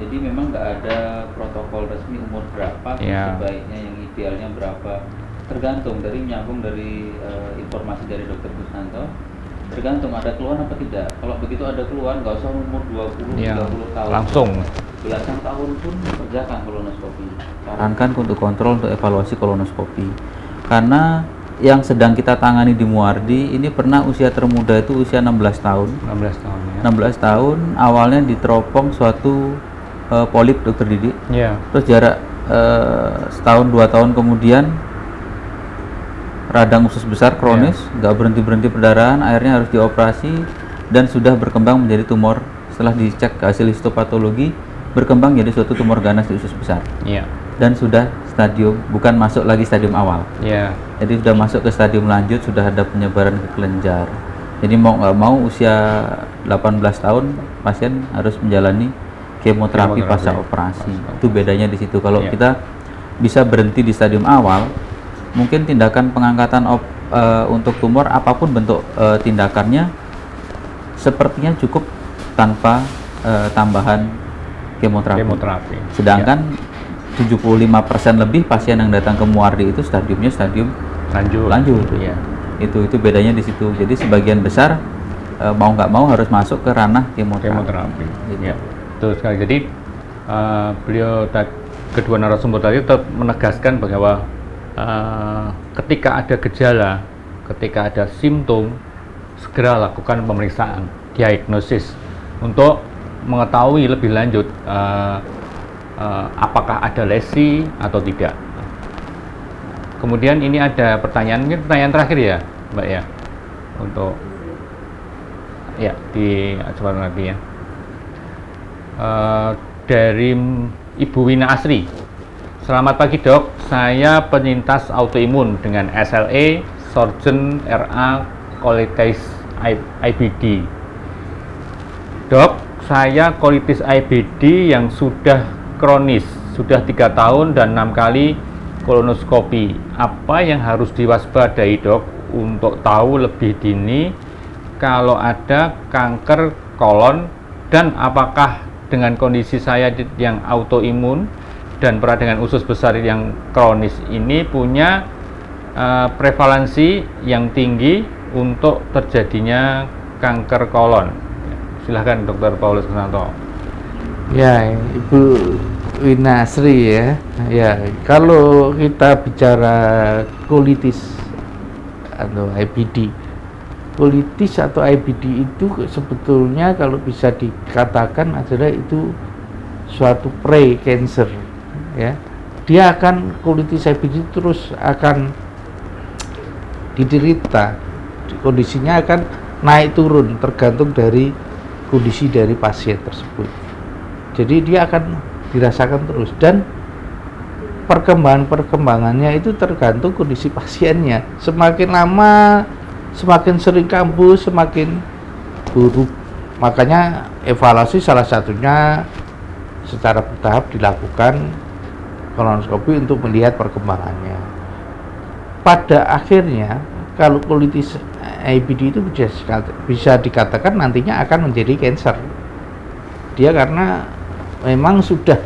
Speaker 3: jadi memang nggak ada protokol resmi umur berapa, sebaiknya yang idealnya berapa, tergantung dari nyambung dari informasi dari Dr. Kusnanto. Tergantung ada keluhan apa tidak. Kalau begitu ada keluhan, nggak usah umur 20, 30 tahun.
Speaker 1: Langsung.
Speaker 3: Belasan tahun pun kerjakan kolonoskopi. Sarankan untuk kontrol, untuk evaluasi kolonoskopi. Karena yang sedang kita tangani di Muardi ini pernah usia termuda itu usia 16 tahun.
Speaker 1: 16 tahun ya.
Speaker 3: 16 tahun awalnya diteropong suatu polip Dokter Didi.
Speaker 1: Iya.
Speaker 3: Terus jarak setahun 2 tahun kemudian radang usus besar kronis, nggak berhenti perdarahan, akhirnya harus dioperasi dan sudah berkembang menjadi tumor. Setelah dicek hasil histopatologi, berkembang jadi suatu tumor ganas di usus besar.
Speaker 1: Iya.
Speaker 3: Dan sudah stadium, bukan masuk lagi stadium awal.
Speaker 1: Iya.
Speaker 3: Jadi sudah masuk ke stadium lanjut, sudah ada penyebaran ke kelenjar. Jadi mau nggak mau usia 18 tahun pasien harus menjalani kemoterapi pasca operasi. Itu bedanya di situ. Kalau kita bisa berhenti di stadium awal, mungkin tindakan pengangkatan untuk tumor apapun bentuk tindakannya sepertinya cukup tanpa tambahan kemoterapi. Sedangkan 75% lebih pasien yang datang ke Muardi itu stadiumnya stadium lanjut.
Speaker 1: Ya.
Speaker 3: Itu bedanya di situ. Jadi sebagian besar mau nggak mau harus masuk ke ranah kemoterapi.
Speaker 1: Gitu. Ya. Betul sekali. Jadi beliau kedua narasumber tadi tetap menegaskan bahwa ketika ada gejala, ketika ada simptom, segera lakukan pemeriksaan, diagnosis untuk mengetahui lebih lanjut apakah ada lesi atau tidak. Kemudian ini ada pertanyaan, mungkin pertanyaan terakhir ya, Mbak ya, untuk di acara nanti ya. Dari Ibu Wina Asri. Selamat pagi dok, saya penyintas autoimun dengan SLE, Sjögren RA, colitis IBD. Dok, saya colitis IBD yang sudah kronis, sudah 3 tahun dan 6 kali kolonoskopi. Apa yang harus diwaspadai dok untuk tahu lebih dini kalau ada kanker kolon, dan apakah dengan kondisi saya yang autoimun dan peradangan usus besar yang kronis ini punya prevalensi yang tinggi untuk terjadinya kanker kolon? Silahkan Dr. Paulus Sutanto.
Speaker 2: Ya, Ibu Wina Asri ya. Ya, kalau kita bicara colitis atau IBD, colitis atau IBD itu sebetulnya kalau bisa dikatakan adalah itu suatu pre-cancer ya. Dia akan colitis IBD terus akan diderita, kondisinya akan naik turun tergantung dari kondisi dari pasien tersebut. Jadi dia akan dirasakan terus dan perkembangannya itu tergantung kondisi pasiennya. Semakin lama, semakin sering kambuh, semakin buruk. Makanya evaluasi salah satunya secara bertahap dilakukan kolonoskopi untuk melihat perkembangannya. Pada akhirnya kalau colitis IBD itu bisa dikatakan nantinya akan menjadi cancer. Dia karena memang sudah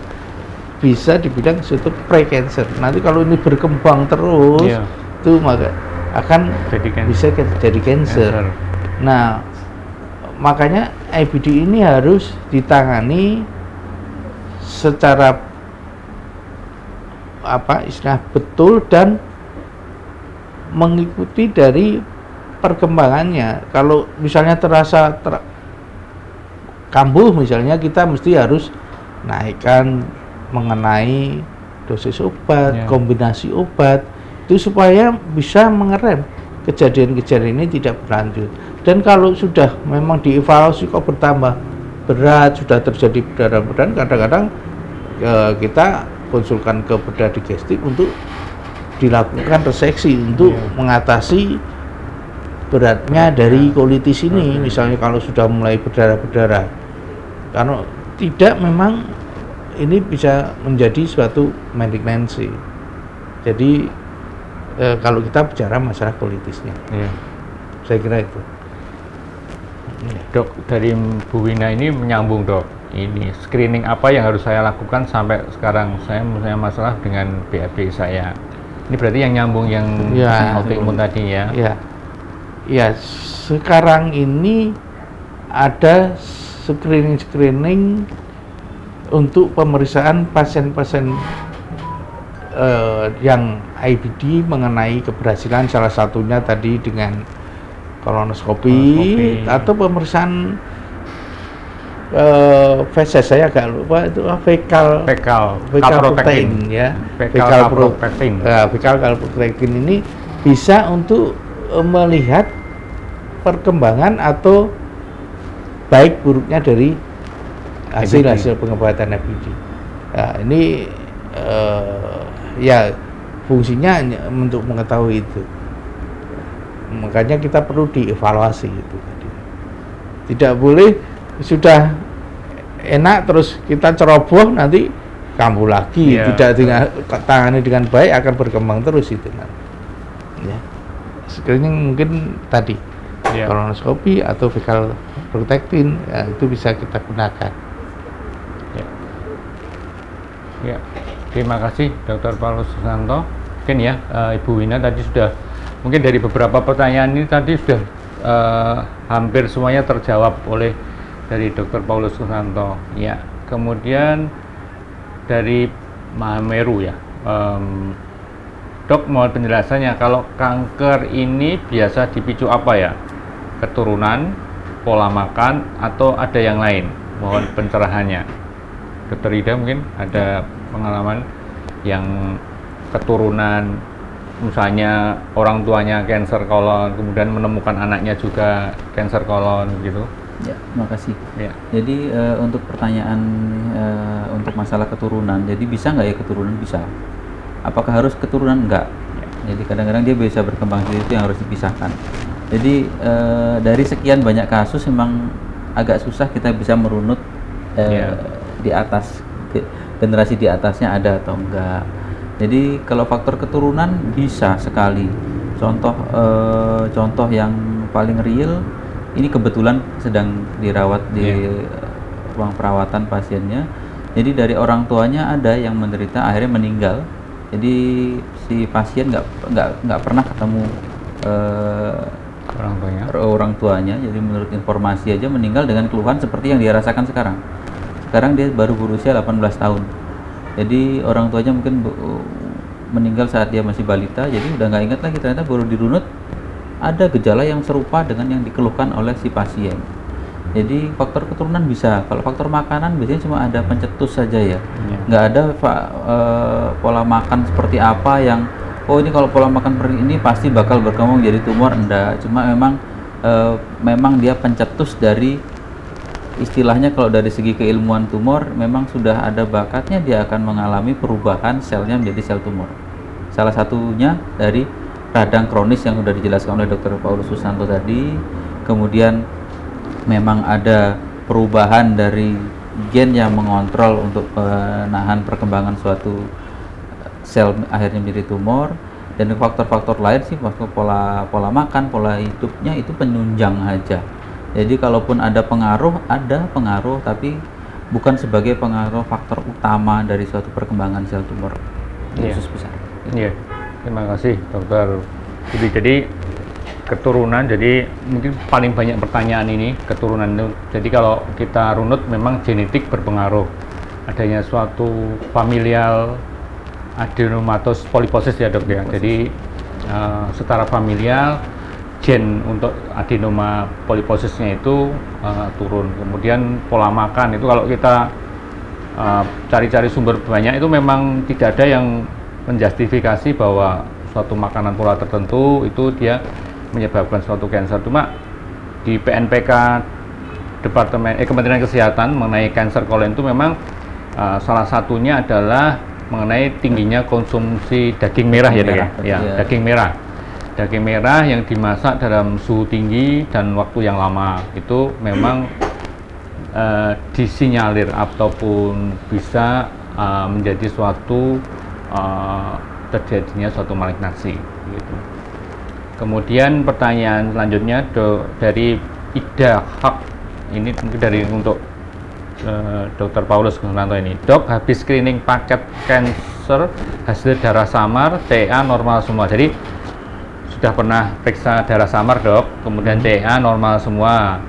Speaker 2: bisa dibilang suatu pre-cancer. Nanti kalau ini berkembang terus,
Speaker 1: Iya.
Speaker 2: itu maka akan
Speaker 1: Jadi kan
Speaker 2: bisa jadi cancer. Nah, makanya IBD ini harus ditangani secara istilah betul dan mengikuti dari perkembangannya. Kalau misalnya terasa kambuh misalnya, kita mesti harus naikkan mengenai dosis obat,
Speaker 1: Ya.
Speaker 2: kombinasi obat, itu supaya bisa mengerem kejadian-kejadian ini tidak berlanjut. Dan kalau sudah memang dievaluasi kok bertambah berat, sudah terjadi berdarah-darah, kadang-kadang kita konsulkan ke bedah digestif untuk dilakukan reseksi untuk mengatasi beratnya dari kolitis ini. Misalnya kalau sudah mulai berdarah-berdarah, kalau tidak memang ini bisa menjadi suatu malignansi. Jadi kalau kita bicara masalah kolitisnya,
Speaker 1: Iya.
Speaker 2: saya kira itu.
Speaker 1: Dok, dari Bu Wina ini menyambung dok. Ini screening apa yang harus saya lakukan sampai sekarang saya punya masalah dengan BAB saya. Ini berarti yang nyambung yang
Speaker 2: Ya,
Speaker 1: autoimun tadi ya.
Speaker 2: Ya, ya sekarang ini ada screening untuk pemeriksaan pasien-pasien yang IBD mengenai keberhasilan, salah satunya tadi dengan kolonoskopi atau pemeriksaan feses, saya agak lupa itu fekal protein ya,
Speaker 1: Fekal protein.
Speaker 2: fekal protein ini bisa untuk melihat perkembangan atau baik buruknya dari hasil pengobatan IBD. Nah, ini ya fungsinya untuk mengetahui itu. Makanya kita perlu dievaluasi itu tadi. Tidak boleh sudah enak terus kita ceroboh nanti kambuh lagi, tidak tangani dengan baik akan berkembang terus itu nanti. Ya. Screening mungkin tadi kolonoskopi atau fekal protein ya, itu bisa kita gunakan.
Speaker 1: Ya, terima kasih Dr. Paulus Susanto. Mungkin ya Ibu Wina tadi sudah, mungkin dari beberapa pertanyaan ini tadi sudah hampir semuanya terjawab oleh dari Dr. Paulus Susanto. Ya, kemudian dari Mahameru ya, Dok mohon penjelasannya kalau kanker ini biasa dipicu apa ya? Keturunan, pola makan, atau ada yang lain? Mohon pencerahannya. Dr. Ida mungkin ada pengalaman yang keturunan, misalnya orang tuanya kanker kolon, kemudian menemukan anaknya juga kanker kolon gitu.
Speaker 3: Ya, makasih.
Speaker 1: Ya.
Speaker 3: Jadi untuk pertanyaan untuk masalah keturunan, jadi bisa nggak ya keturunan? Bisa. Apakah harus keturunan? Enggak. Jadi kadang-kadang dia bisa berkembang sendiri, itu yang harus dipisahkan. Jadi dari sekian banyak kasus memang agak susah kita bisa merunut di atas generasi di atasnya ada atau enggak. Jadi kalau faktor keturunan bisa sekali. Contoh yang paling real, ini kebetulan sedang dirawat di ruang perawatan pasiennya. Jadi dari orang tuanya ada yang menderita akhirnya meninggal. Jadi si pasien nggak pernah ketemu orang tuanya. Jadi menurut informasi aja meninggal dengan keluhan seperti yang dia rasakan sekarang. Sekarang dia baru berusia 18 tahun. Jadi orang tuanya mungkin meninggal saat dia masih balita. Jadi udah nggak ingat lagi, ternyata baru dirunut ada gejala yang serupa dengan yang dikeluhkan oleh si pasien. Jadi faktor keturunan bisa. Kalau faktor makanan biasanya cuma ada pencetus saja ya. Nggak ada pola makan seperti apa yang ini kalau pola makan seperti ini pasti bakal berkembang jadi tumor. Enggak. Cuma memang dia pencetus dari, istilahnya kalau dari segi keilmuan tumor memang sudah ada bakatnya, dia akan mengalami perubahan selnya menjadi sel tumor. Salah satunya dari radang kronis yang sudah dijelaskan oleh Dr. Paulus Susanto tadi. Kemudian memang ada perubahan dari gen yang mengontrol untuk menahan perkembangan suatu sel akhirnya menjadi tumor. Dan faktor-faktor lain sih, faktor pola makan, pola hidupnya itu penunjang aja. Jadi kalaupun ada pengaruh, tapi bukan sebagai pengaruh faktor utama dari suatu perkembangan sel tumor di
Speaker 5: Iya.
Speaker 3: usus besar.
Speaker 5: Iya, terima kasih Dokter Budi. Jadi keturunan, jadi mungkin paling banyak pertanyaan ini keturunan itu. Jadi kalau kita runut memang genetik berpengaruh. Adanya suatu familial adenomatous polyposis ya dok ya. Jadi secara familial gen untuk adenoma polyposisnya itu turun. Kemudian pola makan itu kalau kita cari-cari sumber banyak itu memang tidak ada yang menjustifikasi bahwa suatu makanan pola tertentu itu dia menyebabkan suatu kanker. Cuma di PNPK Kementerian Kesehatan mengenai kanker kolon itu memang salah satunya adalah mengenai tingginya konsumsi daging merah ya dok ya. Ya, daging merah. Daging merah yang dimasak dalam suhu tinggi dan waktu yang lama itu memang disinyalir ataupun bisa menjadi suatu terjadinya suatu malignansi gitu. Kemudian pertanyaan selanjutnya dari Ida Hak, ini mungkin dari untuk Dr. Paulus Kusnanto ini. Dok, habis screening paket cancer hasil darah samar TA normal semua. Jadi sudah pernah periksa darah samar dok, kemudian TA normal semua.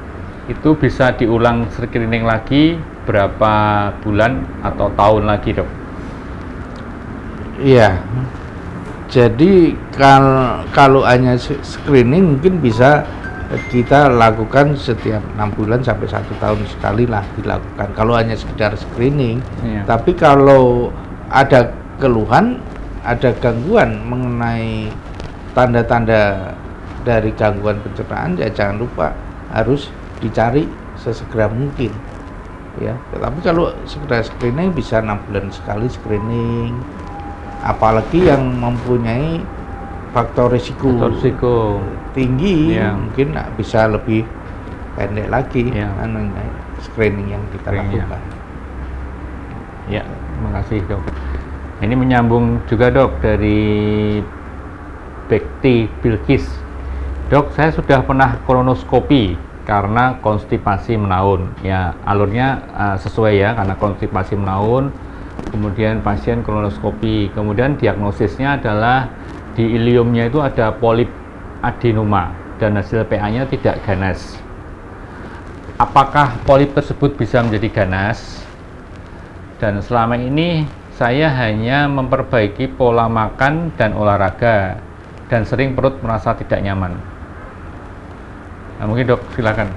Speaker 5: Itu bisa diulang screening lagi berapa bulan atau tahun lagi dok?
Speaker 2: Iya. Jadi kalau hanya screening mungkin bisa kita lakukan setiap 6 bulan sampai 1 tahun sekali lah dilakukan. Kalau hanya sekedar screening,
Speaker 5: Iya.
Speaker 2: tapi kalau ada keluhan, ada gangguan mengenai tanda-tanda dari gangguan pencernaan, ya jangan lupa harus dicari sesegera mungkin. Ya, tetapi kalau sekedar screening bisa 6 bulan sekali screening. Apalagi yang mempunyai faktor risiko tinggi,
Speaker 5: Ya.
Speaker 2: mungkin bisa lebih pendek lagi
Speaker 5: Ya.
Speaker 2: screening yang kita
Speaker 5: Screening,
Speaker 2: lakukan.
Speaker 5: Ya, terima kasih dok. Ini menyambung juga dok dari Bekti Bilkis. Dok, saya sudah pernah kolonoskopi karena konstipasi menaun. Ya, alurnya sesuai ya, karena konstipasi menaun. Kemudian pasien kolonoskopi, kemudian diagnosisnya adalah di iliumnya itu ada polip adenoma dan hasil PA-nya tidak ganas. Apakah polip tersebut bisa menjadi ganas? Dan selama ini saya hanya memperbaiki pola makan dan olahraga dan sering perut merasa tidak nyaman. Nah, mungkin dok silakan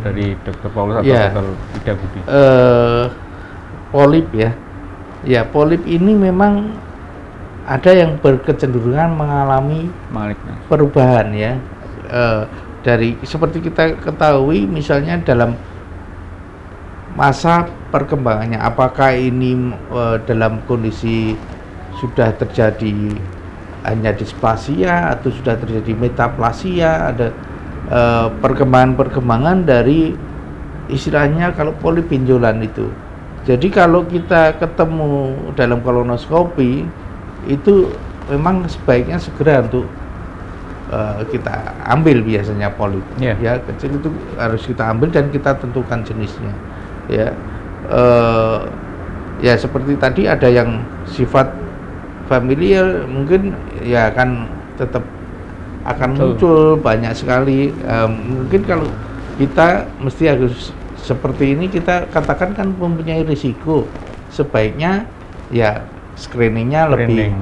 Speaker 5: dari Dr. Paulus atau
Speaker 2: Ya.
Speaker 5: Dr. Ida Budi.
Speaker 2: Polip ya. Ya, polip ini memang ada yang berkecenderungan mengalami
Speaker 5: Malignansi.
Speaker 2: perubahan ya. Dari seperti kita ketahui misalnya dalam masa perkembangannya, apakah ini dalam kondisi sudah terjadi hanya displasia atau sudah terjadi metaplasia, ada perkembangan-perkembangan dari istilahnya kalau polip benjolan itu. Jadi kalau kita ketemu dalam kolonoskopi itu memang sebaiknya segera untuk kita ambil biasanya polip.
Speaker 5: Yeah.
Speaker 2: Ya, kecil itu harus kita ambil dan kita tentukan jenisnya. Ya, ya seperti tadi ada yang sifat familial mungkin ya akan tetap akan muncul banyak sekali. Mungkin kalau kita mesti harus seperti ini, kita katakan kan mempunyai risiko, sebaiknya ya screeningnya lebih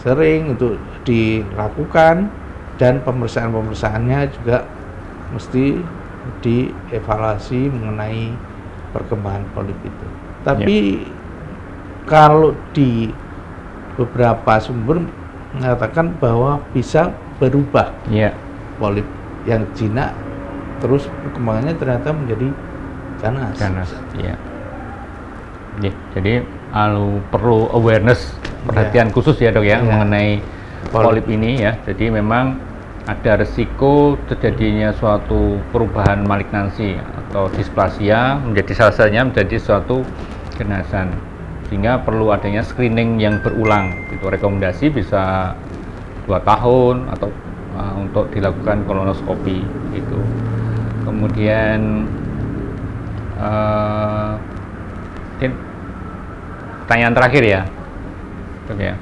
Speaker 2: sering untuk dilakukan dan pemeriksaan-pemeriksaannya juga mesti dievaluasi mengenai perkembangan polip itu. Tapi kalau di beberapa sumber mengatakan bahwa bisa berubah polip yang jinak terus perkembangannya ternyata menjadi ganas.
Speaker 5: Ya. Jadi perlu awareness, perhatian khusus ya dok ya mengenai polip ini ya. Jadi memang ada resiko terjadinya suatu perubahan malignansi atau displasia menjadi salah satunya menjadi suatu ganasan, sehingga perlu adanya screening yang berulang. Itu rekomendasi bisa 2 tahun atau untuk dilakukan kolonoskopi gitu. Kemudian Mungkin pertanyaan terakhir ya, Dok ya.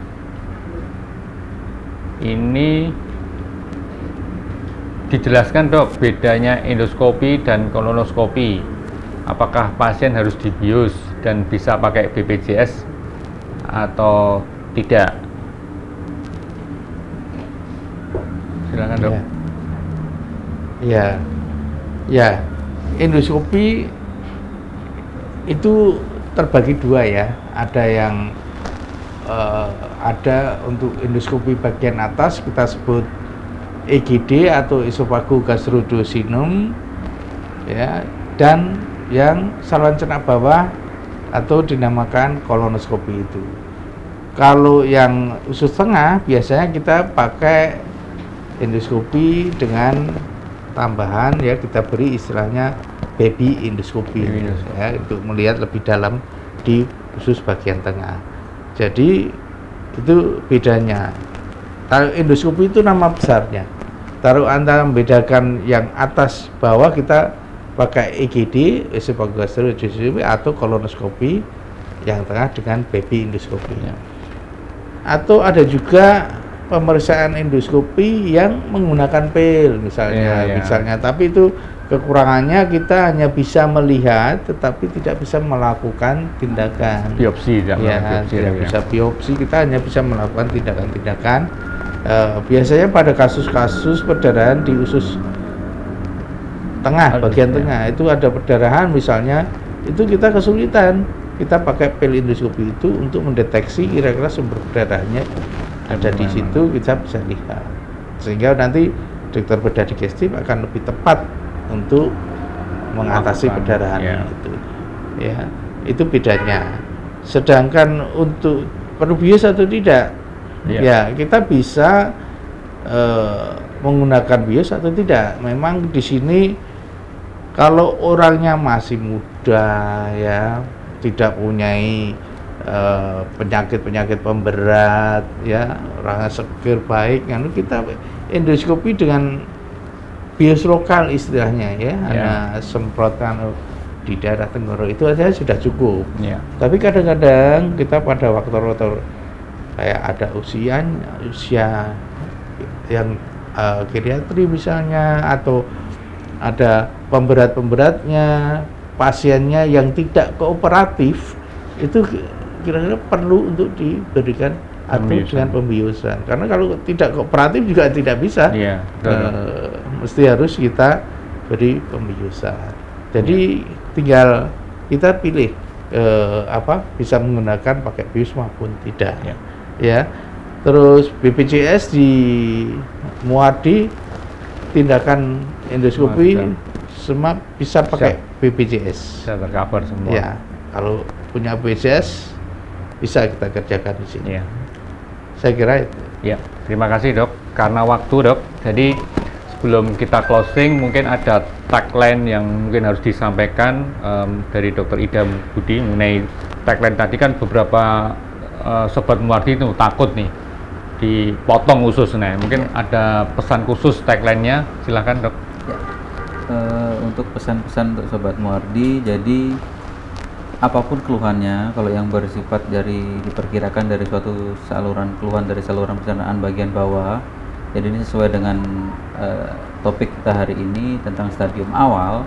Speaker 5: Ini dijelaskan Dok bedanya endoskopi dan kolonoskopi. Apakah pasien harus dibius dan bisa pakai BPJS atau tidak? Silakan Dok.
Speaker 2: Ya, ya, endoskopi itu terbagi dua ya. Ada yang ada untuk endoskopi bagian atas kita sebut EGD atau esophagogastroduodenum, ya, dan yang saluran cerna bawah atau dinamakan kolonoskopi itu. Kalau yang usus tengah biasanya kita pakai endoskopi dengan tambahan ya, kita beri istilahnya baby endoskopi ya, untuk melihat lebih dalam di usus bagian tengah. Jadi itu bedanya. Kalau endoskopi itu nama besarnya. Taruh antara membedakan yang atas bawah kita pakai EGD esophagogastroduodenum atau kolonoskopi, yang tengah dengan baby endoskopi. Atau ada juga pemeriksaan endoskopi yang menggunakan pil misalnya, tapi itu kekurangannya kita hanya bisa melihat tetapi tidak bisa melakukan tindakan
Speaker 5: Biopsi,
Speaker 2: tidak bisa biopsi, kita hanya bisa melakukan tindakan-tindakan. Biasanya pada kasus-kasus perdarahan di usus tengah, bagian tengah itu ada perdarahan misalnya, itu kita kesulitan, kita pakai pil endoskopi itu untuk mendeteksi kira-kira sumber perdarahannya ada di situ, kita bisa lihat, sehingga nanti dokter bedah digestif akan lebih tepat untuk mengatasi perdarahan itu. Ya, itu bedanya. Sedangkan untuk perlu bius atau tidak, ya kita bisa menggunakan bius atau tidak. Memang di sini kalau orangnya masih muda ya, tidak punyai penyakit-penyakit pemberat ya, orangnya seger baik, kan kita endoskopi dengan bius lokal istilahnya ya, hanya semprotkan di daerah tenggorok itu aja sudah cukup. Tapi kadang-kadang kita pada faktor-faktor kayak ada usia yang geriatri misalnya, atau ada pemberat-pemberatnya, pasiennya yang tidak kooperatif, itu kira-kira perlu untuk diberikan atau dengan pembiusan, karena kalau tidak kooperatif juga tidak bisa, mesti harus kita beri pembiusan. Jadi tinggal kita pilih bisa menggunakan pakai bius maupun tidak, ya. Terus BPJS di Muardi tindakan endoskopi semua bisa pakai BPJS.
Speaker 5: Bisa tercover semua.
Speaker 2: Ya, kalau punya BPJS bisa kita kerjakan di sini. Saya kira itu.
Speaker 5: Ya, terima kasih Dok. Karena waktu Dok, jadi sebelum kita closing mungkin ada tagline yang mungkin harus disampaikan dari Dr. Ida Budi mengenai tagline tadi. Kan beberapa sobat Muardi itu takut nih dipotong ususnya. Mungkin ada pesan khusus tagline-nya, silakan Dok.
Speaker 3: Untuk pesan-pesan untuk sobat Muardi, jadi apapun keluhannya, kalau yang bersifat diperkirakan dari suatu keluhan dari saluran pencernaan bagian bawah, jadi ini sesuai dengan topik kita hari ini tentang stadium awal.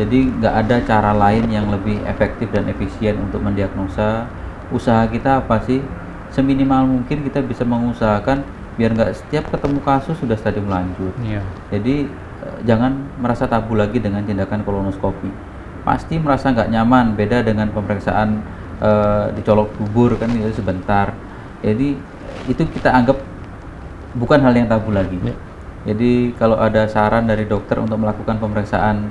Speaker 3: Jadi nggak ada cara lain yang lebih efektif dan efisien untuk mendiagnosa. Usaha kita apa sih? Seminimal mungkin kita bisa mengusahakan biar nggak setiap ketemu kasus sudah stadium lanjut. Jadi jangan merasa tabu lagi dengan tindakan kolonoskopi. Pasti merasa nggak nyaman, beda dengan pemeriksaan dicolok bubur kan itu sebentar. Jadi itu kita anggap bukan hal yang tabu lagi. Jadi kalau ada saran dari dokter untuk melakukan pemeriksaan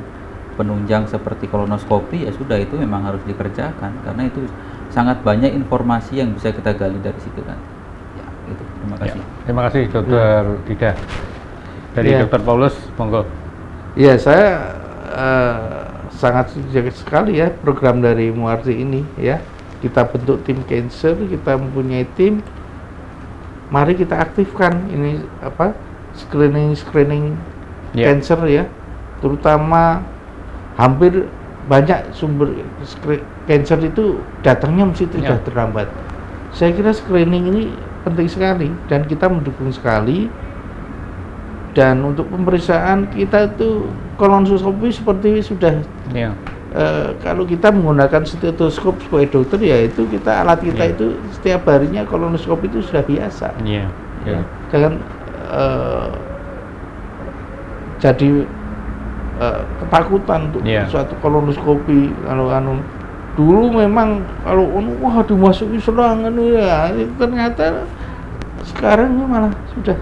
Speaker 3: penunjang seperti kolonoskopi, ya sudah, itu memang harus dikerjakan karena itu sangat banyak informasi yang bisa kita gali dari situ kan. Ya, itu. Terima kasih.
Speaker 5: Terima kasih Dr. Ida. Dari Dr. Paulus, monggo.
Speaker 2: Ya, saya sangat setuju sekali ya program dari Muardi ini ya. Kita bentuk tim cancer, kita mempunyai tim. Mari kita aktifkan ini screening cancer ya. Terutama hampir banyak sumber cancer itu datangnya mesti sudah terlambat. Saya kira screening ini penting sekali dan kita mendukung sekali. Dan untuk pemeriksaan kita itu kolonoskopi seperti sudah kalau kita menggunakan stetoskop sebagai dokter ya itu kita alat kita itu setiap harinya kolonoskopi itu sudah biasa. Jangan jadi ketakutan untuk suatu kolonoskopi. Kalau dulu memang kalau wah dimasuki selang ya ternyata sekarang ini malah sudah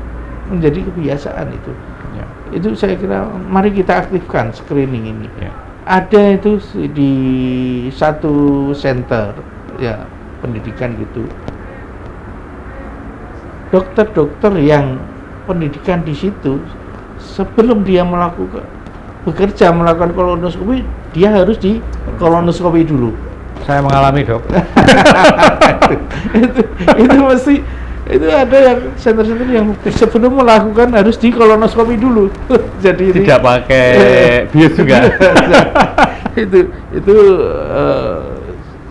Speaker 2: menjadi kebiasaan itu. Itu saya kira mari kita aktifkan screening ini. Ada itu di satu center ya pendidikan gitu. Dokter-dokter yang pendidikan di situ sebelum dia melakukan kolonoskopi, dia harus di kolonoskopi dulu.
Speaker 5: Saya mengalami, Dok.
Speaker 2: itu mesti itu ada yang center-center yang sebelum melakukan harus di kolonoskopi dulu. Jadi
Speaker 5: tidak pakai bius juga.
Speaker 2: itu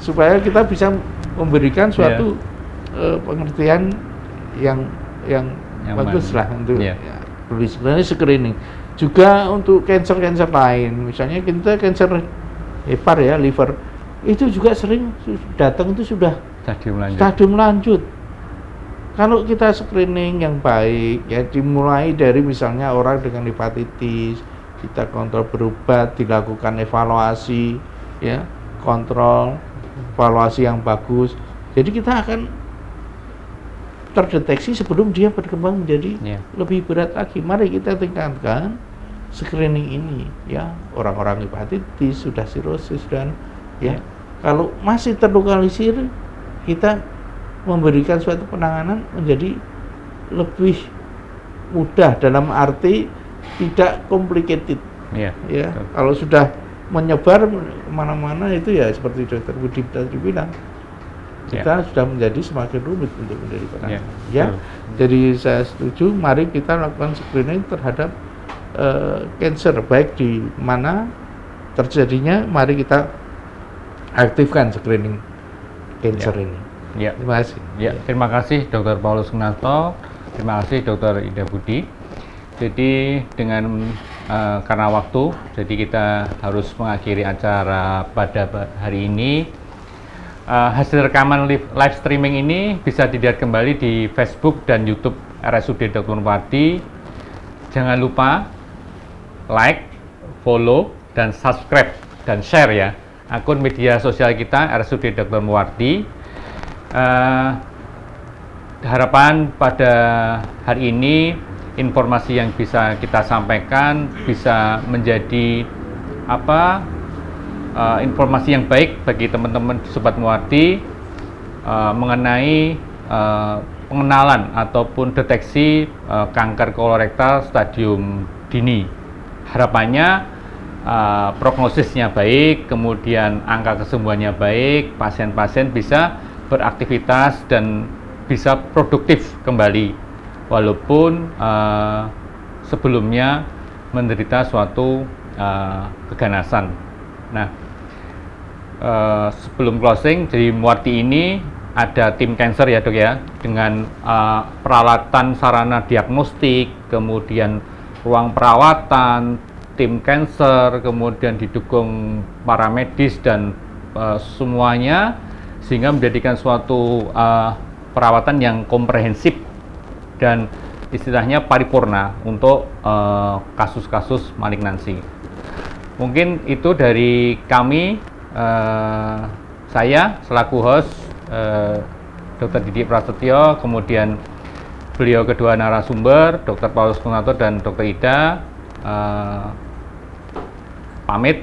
Speaker 2: supaya kita bisa memberikan suatu pengertian yang bagus lah untuk sebenarnya screening. Juga untuk cancer lain, misalnya kita cancer hepar ya, liver, itu juga sering datang itu sudah stadium lanjut. Kalau kita screening yang baik, ya dimulai dari misalnya orang dengan hepatitis, kita kontrol berobat, dilakukan evaluasi, ya kontrol, evaluasi yang bagus. Jadi kita akan terdeteksi sebelum dia berkembang menjadi lebih berat lagi. Mari kita tingkatkan screening ini, ya orang-orang hepatitis, sudah sirosis dan ya kalau masih terlokalisir kita memberikan suatu penanganan menjadi lebih mudah dalam arti tidak complicated. Kalau sudah menyebar kemana-mana itu ya seperti Dr. Budi tadi bilang, kita sudah menjadi semakin rumit untuk menjadi penanganan. Jadi saya setuju, mari kita lakukan screening terhadap cancer baik di mana terjadinya, mari kita aktifkan screening cancer ini. Terima kasih.
Speaker 5: Terima kasih Dr. Paulus Sunarto, terima kasih Dr. Ida Budi. Jadi dengan karena waktu, jadi kita harus mengakhiri acara pada hari ini. Hasil rekaman live streaming ini bisa dilihat kembali di Facebook dan YouTube RSUD Dr. Muwardi. Jangan lupa like, follow, dan subscribe dan share ya akun media sosial kita RSUD Dr. Muwardi. Harapan pada hari ini informasi yang bisa kita sampaikan bisa menjadi informasi yang baik bagi teman-teman Sobat Muwardi mengenai pengenalan ataupun deteksi kanker kolorektal stadium dini. Harapannya prognosisnya baik, kemudian angka kesembuhannya baik, pasien-pasien bisa beraktivitas dan bisa produktif kembali walaupun sebelumnya menderita suatu keganasan. Nah, sebelum closing, jadi Muwardi ini ada tim cancer ya Dok ya, dengan peralatan sarana diagnostik, kemudian ruang perawatan, tim cancer, kemudian didukung para medis dan semuanya, sehingga menjadikan suatu perawatan yang komprehensif dan istilahnya paripurna untuk kasus-kasus malignansi. Mungkin itu dari kami, saya selaku host Dr. Didi Prasetyo, kemudian beliau kedua narasumber Dr. Paulus Sunarto dan Dr. Ida, pamit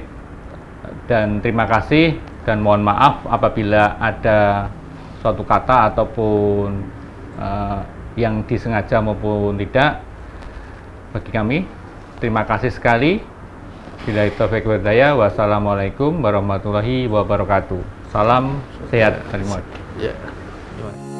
Speaker 5: dan terima kasih dan mohon maaf apabila ada suatu kata ataupun yang disengaja maupun tidak bagi kami. Terima kasih sekali. Billahi taufiq wal hidayah. Wassalamualaikum warahmatullahi wabarakatuh. Salam sehat. Terima kasih.